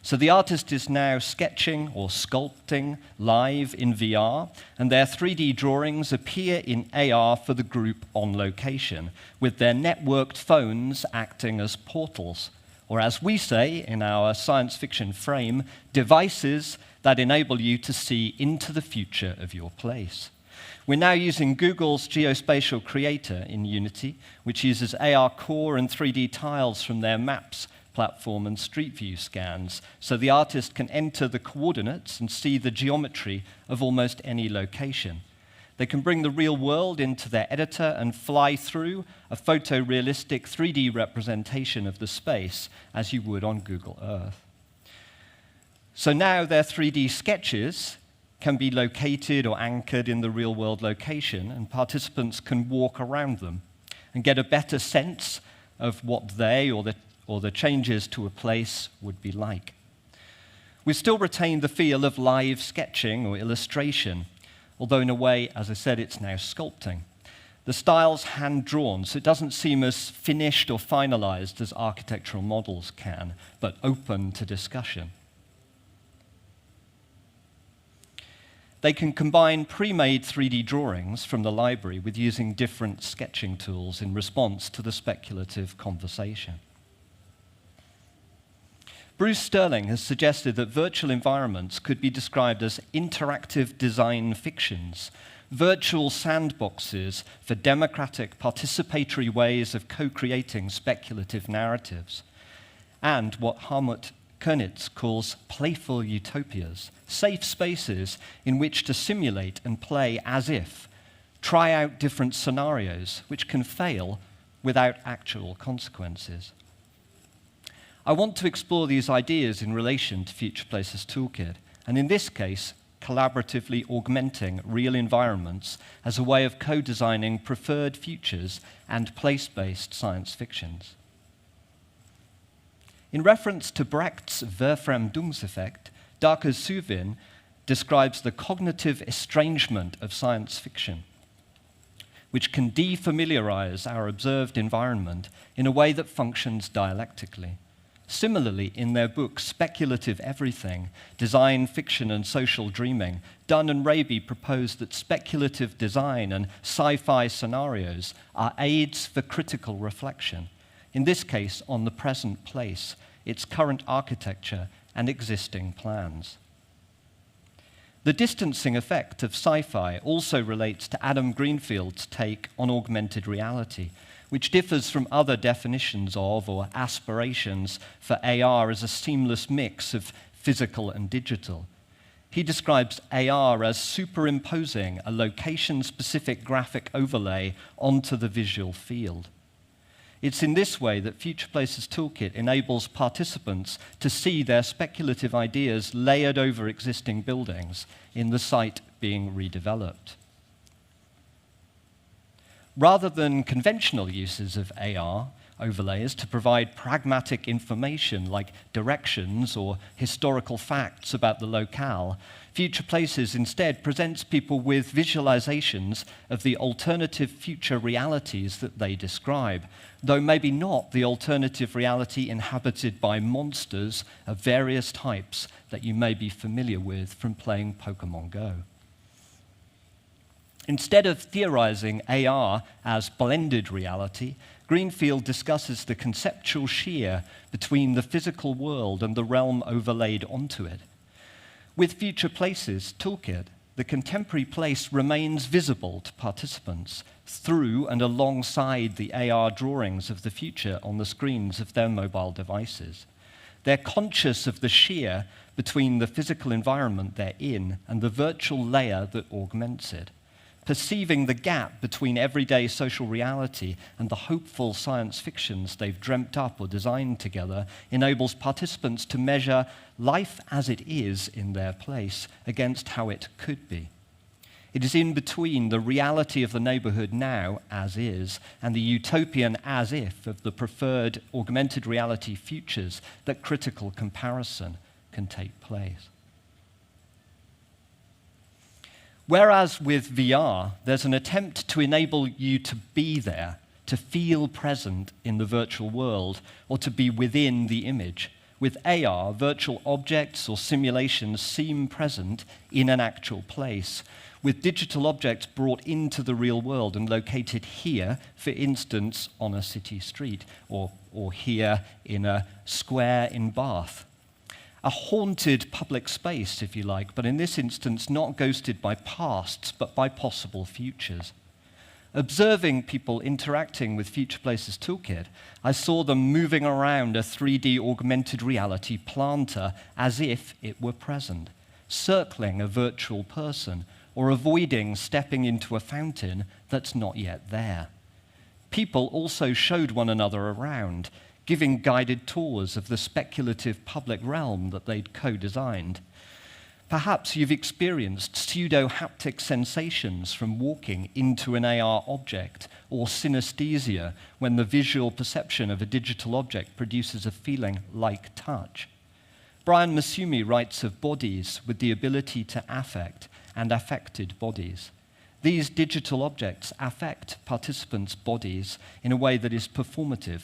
So the artist is now sketching or sculpting live in VR, and their 3D drawings appear in AR for the group on location, with their networked phones acting as portals, or as we say in our science fiction frame, devices that enable you to see into the future of your place. We're now using Google's Geospatial Creator in Unity, which uses AR Core and 3D tiles from their Maps platform and Street View scans, so the artist can enter the coordinates and see the geometry of almost any location. They can bring the real world into their editor and fly through a photorealistic 3D representation of the space as you would on Google Earth. So now their 3D sketches can be located or anchored in the real world location, and participants can walk around them and get a better sense of what they or the changes to a place would be like. We still retain the feel of live sketching or illustration, although in a way, as I said, it's now sculpting. The style's hand-drawn, so it doesn't seem as finished or finalized as architectural models can, but open to discussion. They can combine pre-made 3D drawings from the library with using different sketching tools in response to the speculative conversation. Bruce Sterling has suggested that virtual environments could be described as interactive design fictions, virtual sandboxes for democratic, participatory ways of co-creating speculative narratives, and what Hartmut Kernitz calls playful utopias, safe spaces in which to simulate and play as if, try out different scenarios which can fail without actual consequences. I want to explore these ideas in relation to Future Places Toolkit, and in this case, collaboratively augmenting real environments as a way of co-designing preferred futures and place-based science fictions. In reference to Brecht's Verfremdungseffekt, Darke Suvin describes the cognitive estrangement of science fiction, which can defamiliarize our observed environment in a way that functions dialectically. Similarly, in their book Speculative Everything, Design, Fiction and Social Dreaming, Dunn and Raby propose that speculative design and sci-fi scenarios are aids for critical reflection, in this case on the present place, its current architecture and existing plans. The distancing effect of sci-fi also relates to Adam Greenfield's take on augmented reality, which differs from other definitions of or aspirations for AR as a seamless mix of physical and digital. He describes AR as superimposing a location-specific graphic overlay onto the visual field. It's in this way that Future Places Toolkit enables participants to see their speculative ideas layered over existing buildings in the site being redeveloped. Rather than conventional uses of AR overlays to provide pragmatic information like directions or historical facts about the locale, Future Places instead presents people with visualizations of the alternative future realities that they describe, though maybe not the alternative reality inhabited by monsters of various types that you may be familiar with from playing Pokemon Go. Instead of theorizing AR as blended reality, Greenfield discusses the conceptual shear between the physical world and the realm overlaid onto it. With Future Places Toolkit, the contemporary place remains visible to participants through and alongside the AR drawings of the future on the screens of their mobile devices. They're conscious of the shear between the physical environment they're in and the virtual layer that augments it. Perceiving the gap between everyday social reality and the hopeful science fictions they've dreamt up or designed together enables participants to measure life as it is in their place against how it could be. It is in between the reality of the neighborhood now, as is, and the utopian as if of the preferred augmented reality futures that critical comparison can take place. Whereas with VR, there's an attempt to enable you to be there, to feel present in the virtual world, or to be within the image. With AR, virtual objects or simulations seem present in an actual place, with digital objects brought into the real world and located here, for instance, on a city street, or here in a square in Bath. A haunted public space, if you like, but in this instance not ghosted by pasts, but by possible futures. Observing people interacting with Future Places Toolkit, I saw them moving around a 3D augmented reality planter as if it were present, circling a virtual person, or avoiding stepping into a fountain that's not yet there. People also showed one another around, giving guided tours of the speculative public realm that they'd co-designed. Perhaps you've experienced pseudo-haptic sensations from walking into an AR object, or synesthesia when the visual perception of a digital object produces a feeling like touch. Brian Masumi writes of bodies with the ability to affect and affected bodies. These digital objects affect participants' bodies in a way that is performative.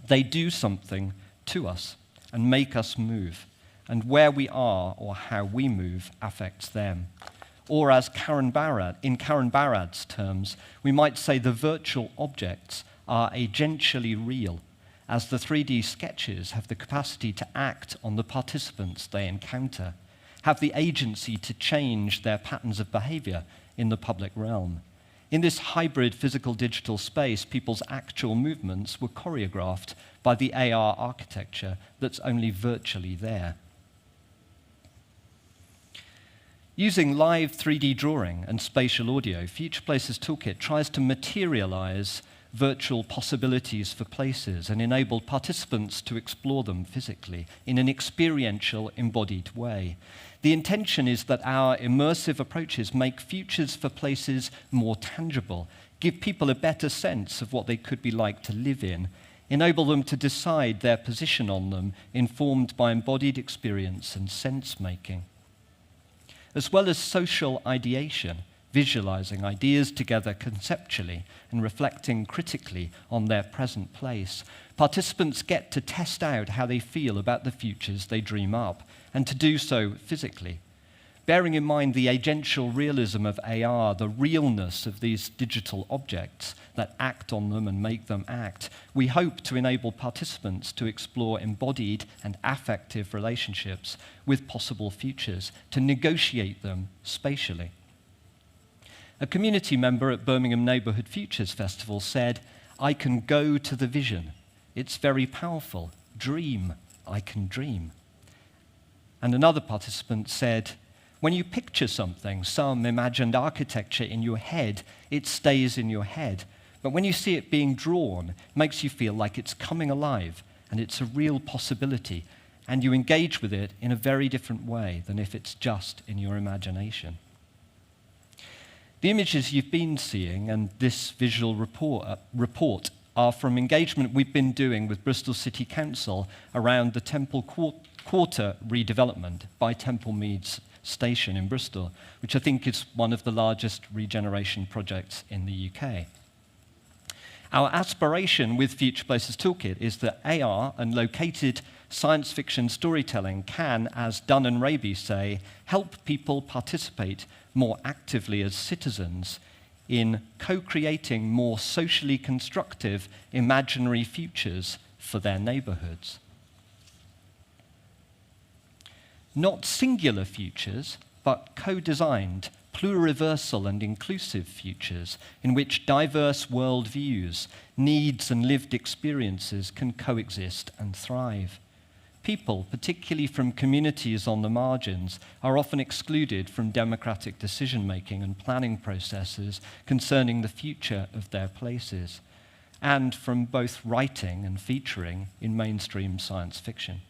They do something to us and make us move, and where we are or how we move affects them. Or as in Karen Barad's terms, we might say the virtual objects are agentially real, as the 3D sketches have the capacity to act on the participants they encounter, have the agency to change their patterns of behavior in the public realm. In this hybrid physical-digital space, people's actual movements were choreographed by the AR architecture that's only virtually there. Using live 3D drawing and spatial audio, Future Places Toolkit tries to materialize virtual possibilities for places and enable participants to explore them physically in an experiential, embodied way. The intention is that our immersive approaches make futures for places more tangible, give people a better sense of what they could be like to live in, enable them to decide their position on them, informed by embodied experience and sense-making. As well as social ideation, visualizing ideas together conceptually and reflecting critically on their present place, participants get to test out how they feel about the futures they dream up, and to do so physically. Bearing in mind the agential realism of AR, the realness of these digital objects that act on them and make them act, we hope to enable participants to explore embodied and affective relationships with possible futures, to negotiate them spatially. A community member at Birmingham Neighbourhood Futures Festival said, "I can go to the vision. It's very powerful. Dream. I can dream." And another participant said, "When you picture something, some imagined architecture in your head, it stays in your head. But when you see it being drawn, it makes you feel like it's coming alive and it's a real possibility, and you engage with it in a very different way than if it's just in your imagination." The images you've been seeing and this visual report are from engagement we've been doing with Bristol City Council around the Temple Quarter redevelopment by Temple Meads Station in Bristol, which I think is one of the largest regeneration projects in the UK. Our aspiration with Future Places Toolkit is that AR and located science fiction storytelling can, as Dunn and Raby say, help people participate more actively as citizens in co-creating more socially constructive imaginary futures for their neighborhoods. Not singular futures, but co-designed, pluriversal and inclusive futures in which diverse worldviews, needs and lived experiences can coexist and thrive. People, particularly from communities on the margins, are often excluded from democratic decision-making and planning processes concerning the future of their places, and from both writing and featuring in mainstream science fiction.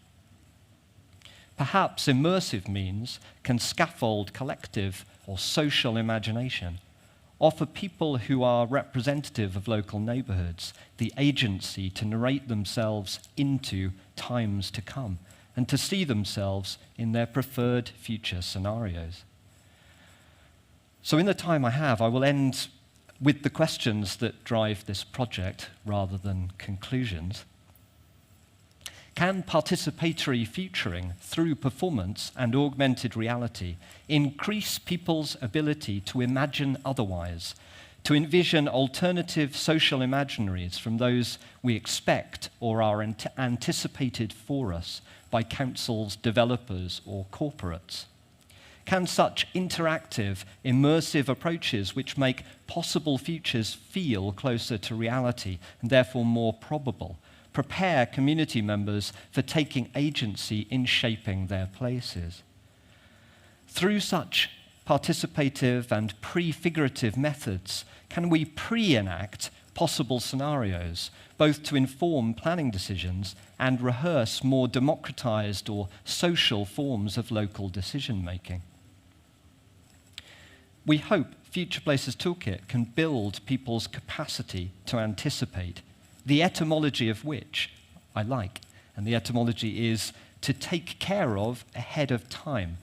Perhaps immersive means can scaffold collective or social imagination, offer people who are representative of local neighborhoods the agency to narrate themselves into times to come and to see themselves in their preferred future scenarios. So in the time I have, I will end with the questions that drive this project rather than conclusions. Can participatory featuring through performance and augmented reality increase people's ability to imagine otherwise, to envision alternative social imaginaries from those we expect or are anticipated for us by councils, developers, or corporates? Can such interactive, immersive approaches which make possible futures feel closer to reality and therefore more probable prepare community members for taking agency in shaping their places? Through such participative and prefigurative methods, can we pre-enact possible scenarios, both to inform planning decisions and rehearse more democratized or social forms of local decision-making? We hope Future Places Toolkit can build people's capacity to anticipate, the etymology of which I like, and the etymology is to take care of ahead of time,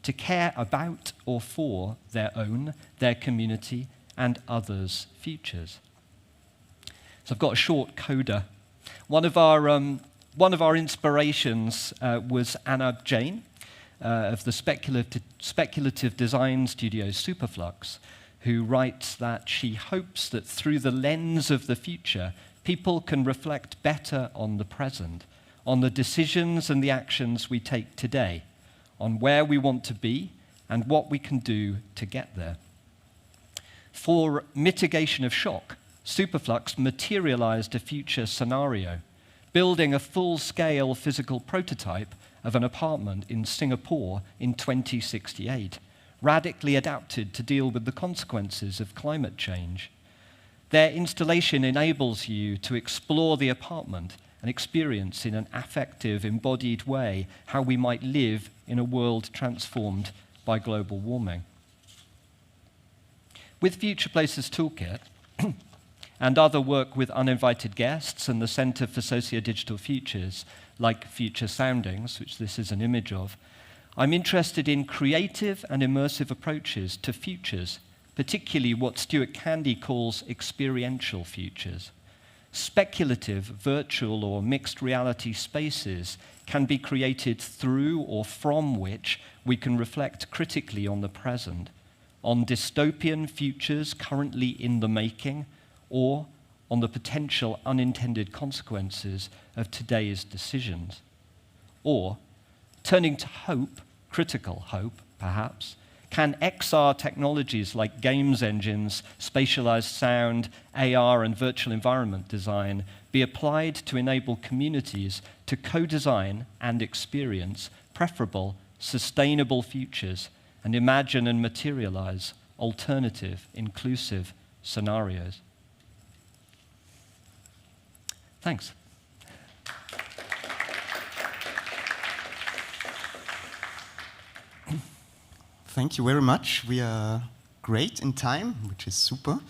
to care about or for their own, their community, and others' futures. So I've got a short coda. One of our inspirations was Anna Jain of the speculative design studio Superflux, who writes that she hopes that through the lens of the future, people can reflect better on the present, on the decisions and the actions we take today, on where we want to be and what we can do to get there. For mitigation of shock, Superflux materialized a future scenario, building a full-scale physical prototype of an apartment in Singapore in 2068, radically adapted to deal with the consequences of climate change. Their installation enables you to explore the apartment and experience in an affective, embodied way how we might live in a world transformed by global warming. With Future Places Toolkit and other work with uninvited guests and the Centre for Socio-Digital Futures, like Future Soundings, which this is an image of, I'm interested in creative and immersive approaches to futures, particularly what Stuart Candy calls experiential futures. Speculative, virtual, or mixed reality spaces can be created through or from which we can reflect critically on the present, on dystopian futures currently in the making, or on the potential unintended consequences of today's decisions. Or, turning to hope, critical hope, perhaps, can XR technologies like games engines, spatialized sound, AR, and virtual environment design be applied to enable communities to co-design and experience preferable, sustainable futures and imagine and materialize alternative, inclusive scenarios? Thanks. Thank you very much. We are great in time, which is super.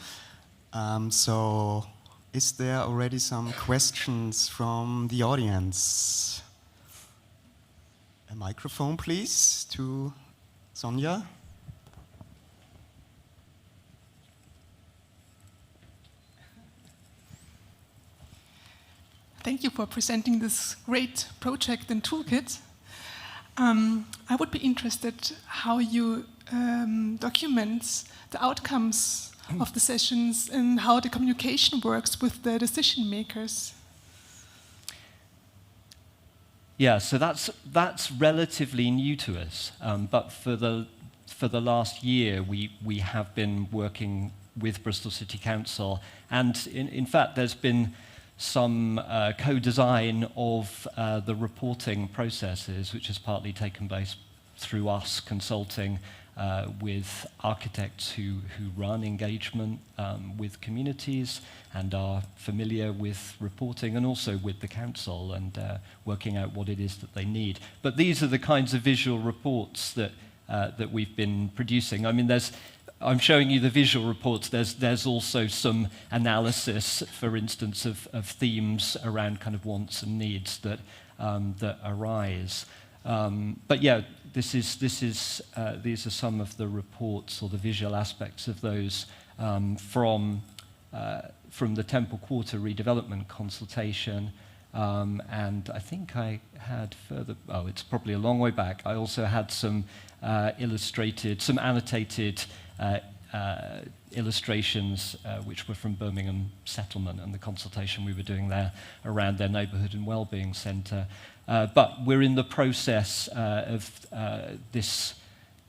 So, is there already some questions from the audience? A microphone, please, to Sonja. Thank you for presenting this great project and toolkit. I would be interested how you document the outcomes of the sessions and how the communication works with the decision makers. Yeah, so that's relatively new to us, but for the last year we have been working with Bristol City Council, and in fact there's been some co-design of the reporting processes, which has partly taken place through us consulting with architects who run engagement with communities and are familiar with reporting, and also with the council and working out what it is that they need. But these are the kinds of visual reports that we've been producing. I mean, I'm showing you the visual reports. There's also some analysis, for instance, of themes around kind of wants and needs that arise. But yeah, these are some of the reports or the visual aspects of those from the Temple Quarter redevelopment consultation. And I think I had further. Oh, it's probably a long way back. I also had some annotated illustrations which were from Birmingham Settlement and the consultation we were doing there around their neighbourhood and wellbeing centre. But we're in the process of this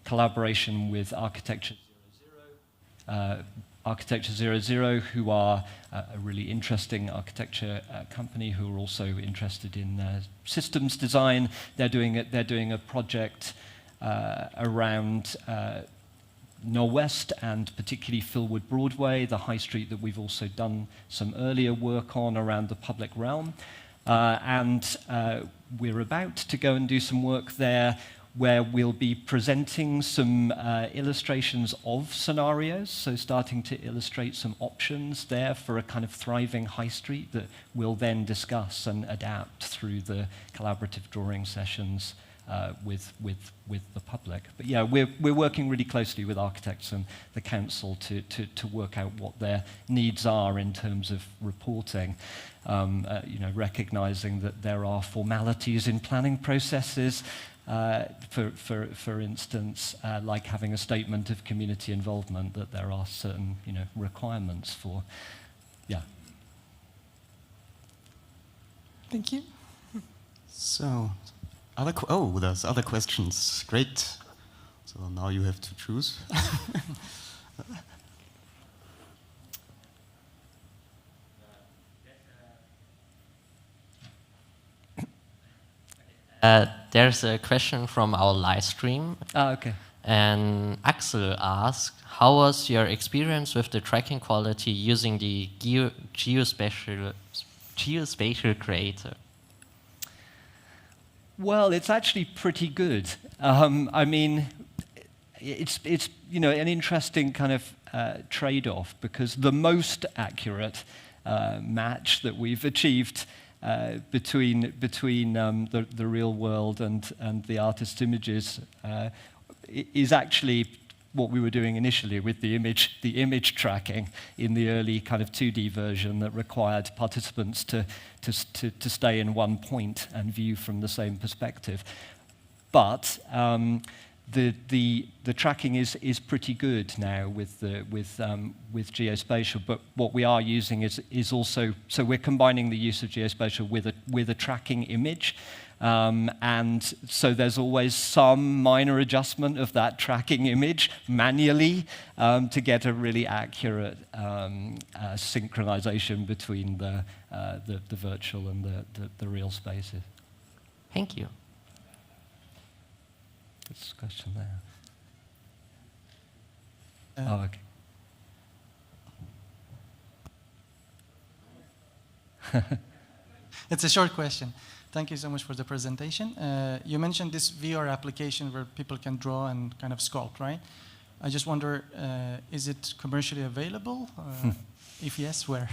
collaboration with Architecture 00, who are a really interesting architecture company who are also interested in systems design. They're doing a project around Norwest and particularly Philwood Broadway, the high street that we've also done some earlier work on around the public realm. And we're about to go and do some work there where we'll be presenting some illustrations of scenarios, so starting to illustrate some options there for a kind of thriving high street that we'll then discuss and adapt through the collaborative drawing sessions with the public. But yeah, we're working really closely with architects and the council to work out what their needs are in terms of reporting. Recognizing that there are formalities in planning processes. For instance, like having a statement of community involvement, that there are certain requirements for. Yeah. Thank you. So, there's other questions. Great. So now you have to choose. There's a question from our live stream. Okay. And Axel asked, how was your experience with the tracking quality using the geospatial creator? Well, it's actually pretty good. I mean, it's an interesting kind of trade-off, because the most accurate match that we've achieved between the real world and the artist's images is actually what we were doing initially with the image tracking in the early kind of 2D version that required participants to stay in one point and view from the same perspective. But the tracking is pretty good now with geospatial. But what we are using is also, so we're combining the use of geospatial with a tracking image. And so there's always some minor adjustment of that tracking image manually to get a really accurate synchronization between the virtual and the real spaces. Thank you. Good question there. Okay. It's a short question. Thank you so much for the presentation. You mentioned this VR application where people can draw and kind of sculpt, right? I just wonder, is it commercially available? If yes, where?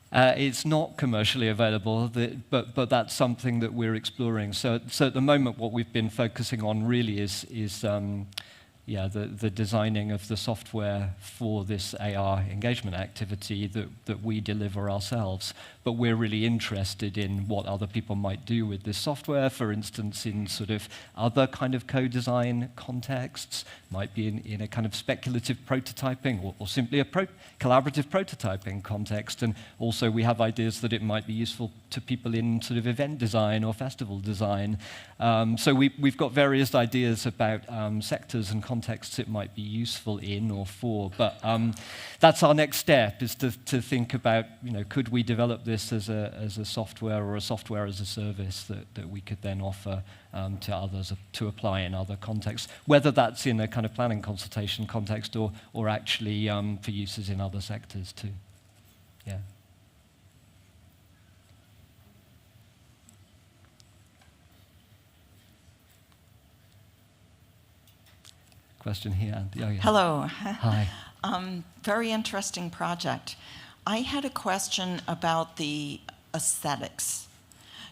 It's not commercially available, but that's something that we're exploring. So at the moment, what we've been focusing on really is the designing of the software for this AR engagement activity that we deliver ourselves. But we're really interested in what other people might do with this software, for instance, in sort of other kind of co-design contexts, might be in a kind of speculative prototyping or simply a collaborative prototyping context. And also we have ideas that it might be useful to people in sort of event design or festival design. So we've got various ideas about sectors and contexts it might be useful in or for. But that's our next step, is to think about, could we develop this as a software or a software as a service that we could then offer to others to apply in other contexts, whether that's in a kind of planning consultation context or actually for uses in other sectors too. Yeah. Question here. Oh, yeah. Hello. Hi. Very interesting project. I had a question about the aesthetics.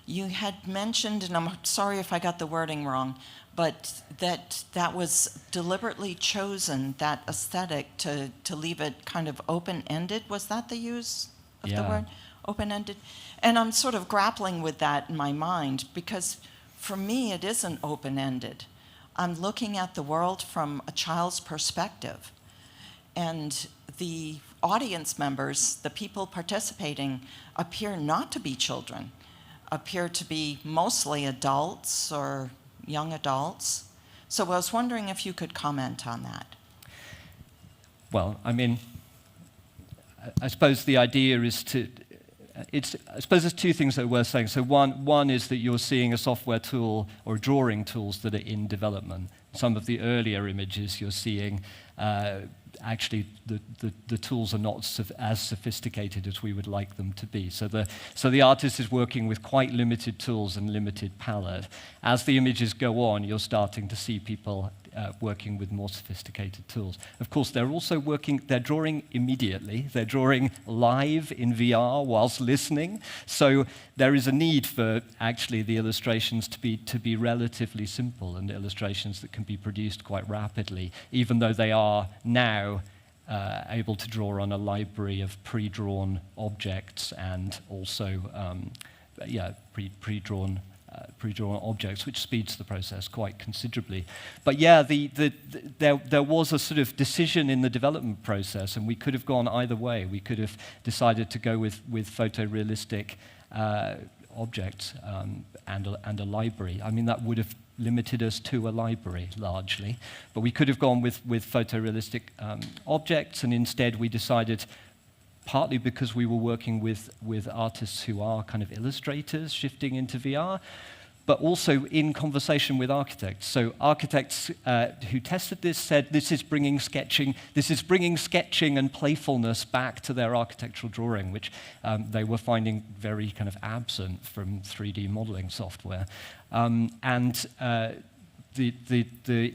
You had mentioned, and I'm sorry if I got the wording wrong, but that was deliberately chosen, that aesthetic, to leave it kind of open-ended. Was that the use of the word? Open-ended? And I'm sort of grappling with that in my mind, because for me it isn't open-ended. I'm looking at the world from a child's perspective. and the audience members, the people participating, appear not to be children, appear to be mostly adults or young adults. So I was wondering if you could comment on that. Well, I mean, I suppose the idea is to, I suppose there's two things that are worth saying. So one is that you're seeing a software tool or drawing tools that are in development. Some of the earlier images you're seeing, actually the tools are not as sophisticated as we would like them to be. So the artist is working with quite limited tools and limited palette. As the images go on, you're starting to see people working with more sophisticated tools. Of course, they're also they're drawing immediately. They're drawing live in VR whilst listening. So there is a need for actually the illustrations to be relatively simple and illustrations that can be produced quite rapidly, even though they are now able to draw on a library of pre-drawn objects and also pre-drawn objects, which speeds the process quite considerably. But yeah, there was a sort of decision in the development process, and we could have gone either way. We could have decided to go with photorealistic objects and a library. I mean, that would have limited us to a library largely, but we could have gone with photorealistic objects, and instead we decided, partly because we were working with artists who are kind of illustrators shifting into VR, but also in conversation with architects. So architects who tested this said this is bringing sketching and playfulness back to their architectural drawing, which they were finding very kind of absent from 3D modeling software. The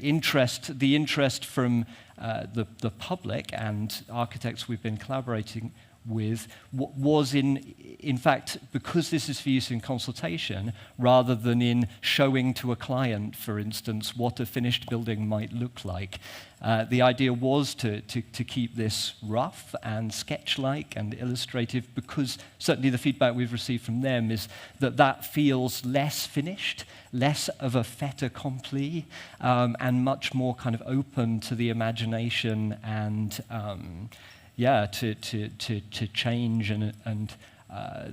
interest from the public and architects we've been collaborating with was in fact, because this is for use in consultation rather than in showing to a client, for instance, what a finished building might look like. The idea was to keep this rough and sketch-like and illustrative, because certainly the feedback we've received from them is that feels less finished, less of a fait accompli, and much more kind of open to the imagination and to change and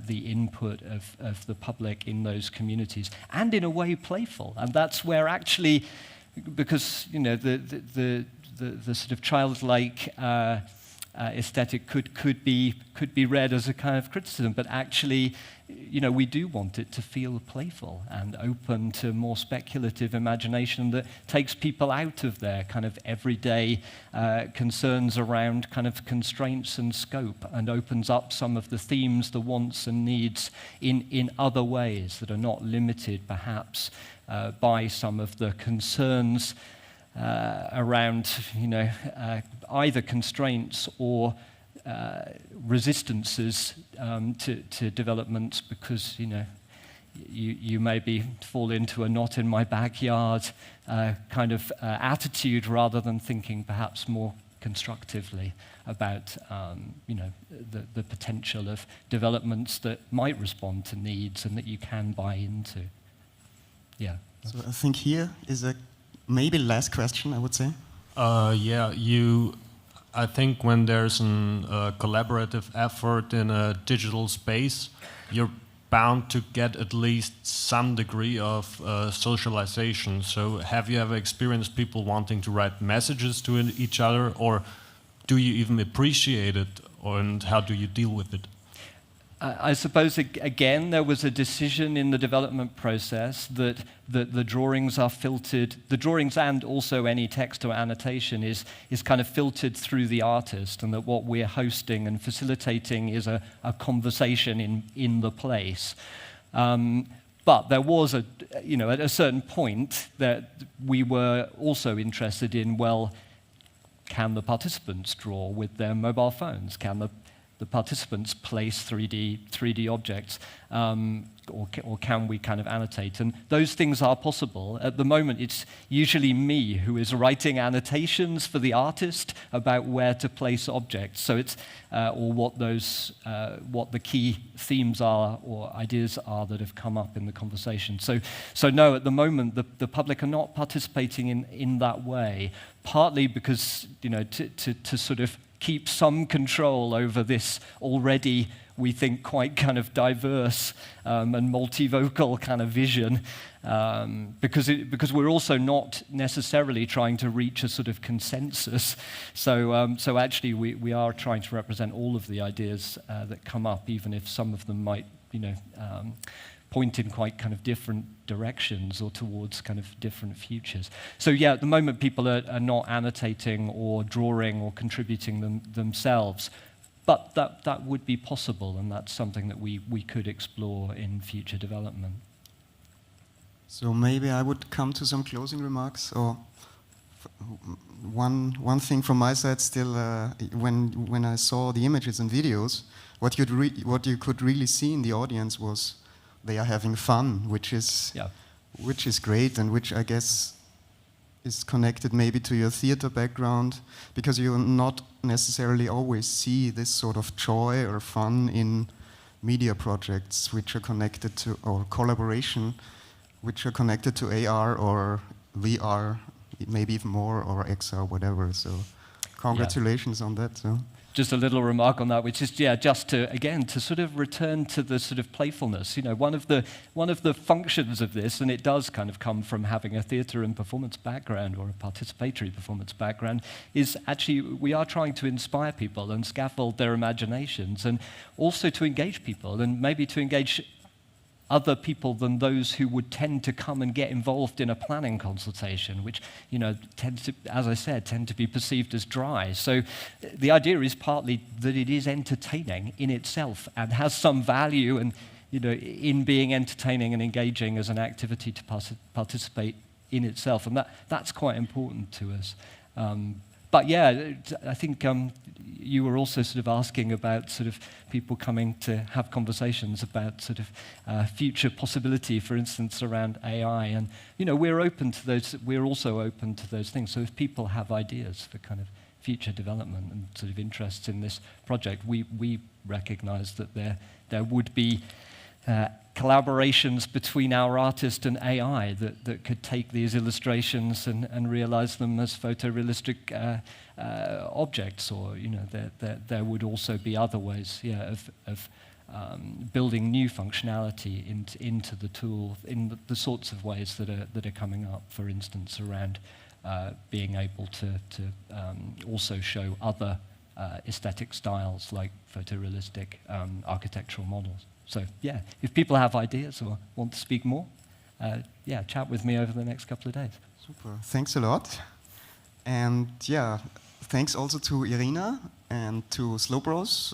the input of the public in those communities, and in a way playful. And that's where actually, because the sort of childlike aesthetic could be read as a kind of criticism, but actually, we do want it to feel playful and open to more speculative imagination that takes people out of their kind of everyday concerns around kind of constraints and scope, and opens up some of the themes, the wants and needs in other ways that are not limited perhaps by some of the concerns around either constraints or resistances to developments, because you maybe fall into a not in my backyard kind of attitude, rather than thinking perhaps more constructively about the potential of developments that might respond to needs and that you can buy into. Yeah. So I think here is a maybe last question, I would say. I think when there's a collaborative effort in a digital space, you're bound to get at least some degree of socialization. So have you ever experienced people wanting to write messages to each other, or do you even appreciate it, and how do you deal with it? I suppose, again, there was a decision in the development process that the drawings are filtered, the drawings and also any text or annotation is kind of filtered through the artist, and that what we're hosting and facilitating is a conversation in the place. But there was at a certain point that we were also interested in, well, can the participants draw with their mobile phones? Can the participants place 3D objects, or can we kind of annotate? And those things are possible. At the moment, it's usually me who is writing annotations for the artist about where to place objects. So it's or what the key themes are or ideas are that have come up in the conversation. So no, at the moment, the public are not participating in that way. Partly because to sort of keep some control over this already, we think, quite kind of diverse and multivocal kind of vision, because we're also not necessarily trying to reach a sort of consensus. So actually, we are trying to represent all of the ideas that come up, even if some of them might, point in quite kind of different directions or towards kind of different futures. So yeah, at the moment people are not annotating or drawing or contributing themselves, but that would be possible, and that's something that we could explore in future development. So maybe I would come to some closing remarks, or one thing from my side still, when I saw the images and videos, what you could really see in the audience was they are having fun, which is great, and which I guess is connected maybe to your theater background, because you not necessarily always see this sort of joy or fun in media projects which are connected to, or collaboration, which are connected to AR or VR, maybe even more, or XR, whatever. So congratulations on that. So. Just a little remark on that, which is just to sort of return to the sort of playfulness. One of the functions of this, and it does kind of come from having a theatre and performance background or a participatory performance background, is actually we are trying to inspire people and scaffold their imaginations, and also to engage people, and maybe to engage other people than those who would tend to come and get involved in a planning consultation, which, tend to, as I said, tend to be perceived as dry. So the idea is partly that it is entertaining in itself and has some value, and in being entertaining and engaging as an activity to participate in itself, and that's quite important to us. But yeah, I think you were also sort of asking about sort of people coming to have conversations about sort of future possibility, for instance, around AI, and we're open to those. We're also open to those things. So if people have ideas for kind of future development and sort of interests in this project, we recognise that there would be collaborations between our artist and AI that could take these illustrations and realize them as photorealistic objects, or there would also be other ways of building new functionality into the tool in the sorts of ways that are coming up, for instance, around being able to also show other aesthetic styles like photorealistic architectural models. So yeah, if people have ideas or want to speak more, chat with me over the next couple of days. Super, thanks a lot. And yeah, thanks also to Irina and to Slowbros,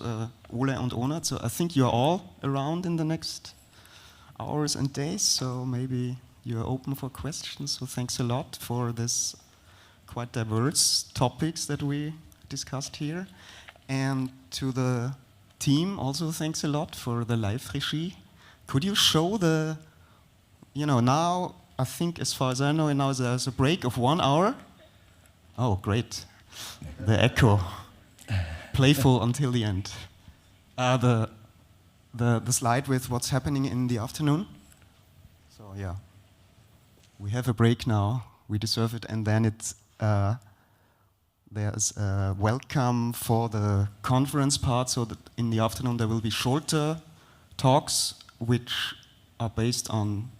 Ole and Onat. So I think you're all around in the next hours and days, so maybe you're open for questions. So thanks a lot for this quite diverse topics that we discussed here. And to the team, also thanks a lot for the live regie. Could you show the, now I think as far as I know, now there's a break of 1 hour. Oh, great. The echo. Playful until the end. The slide with what's happening in the afternoon. So yeah, we have a break now. We deserve it, and then it's there's a welcome for the conference part, so that in the afternoon there will be shorter talks which are based on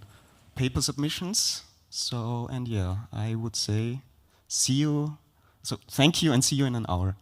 paper submissions. So, and yeah, I would say see you. So thank you, and see you in an hour.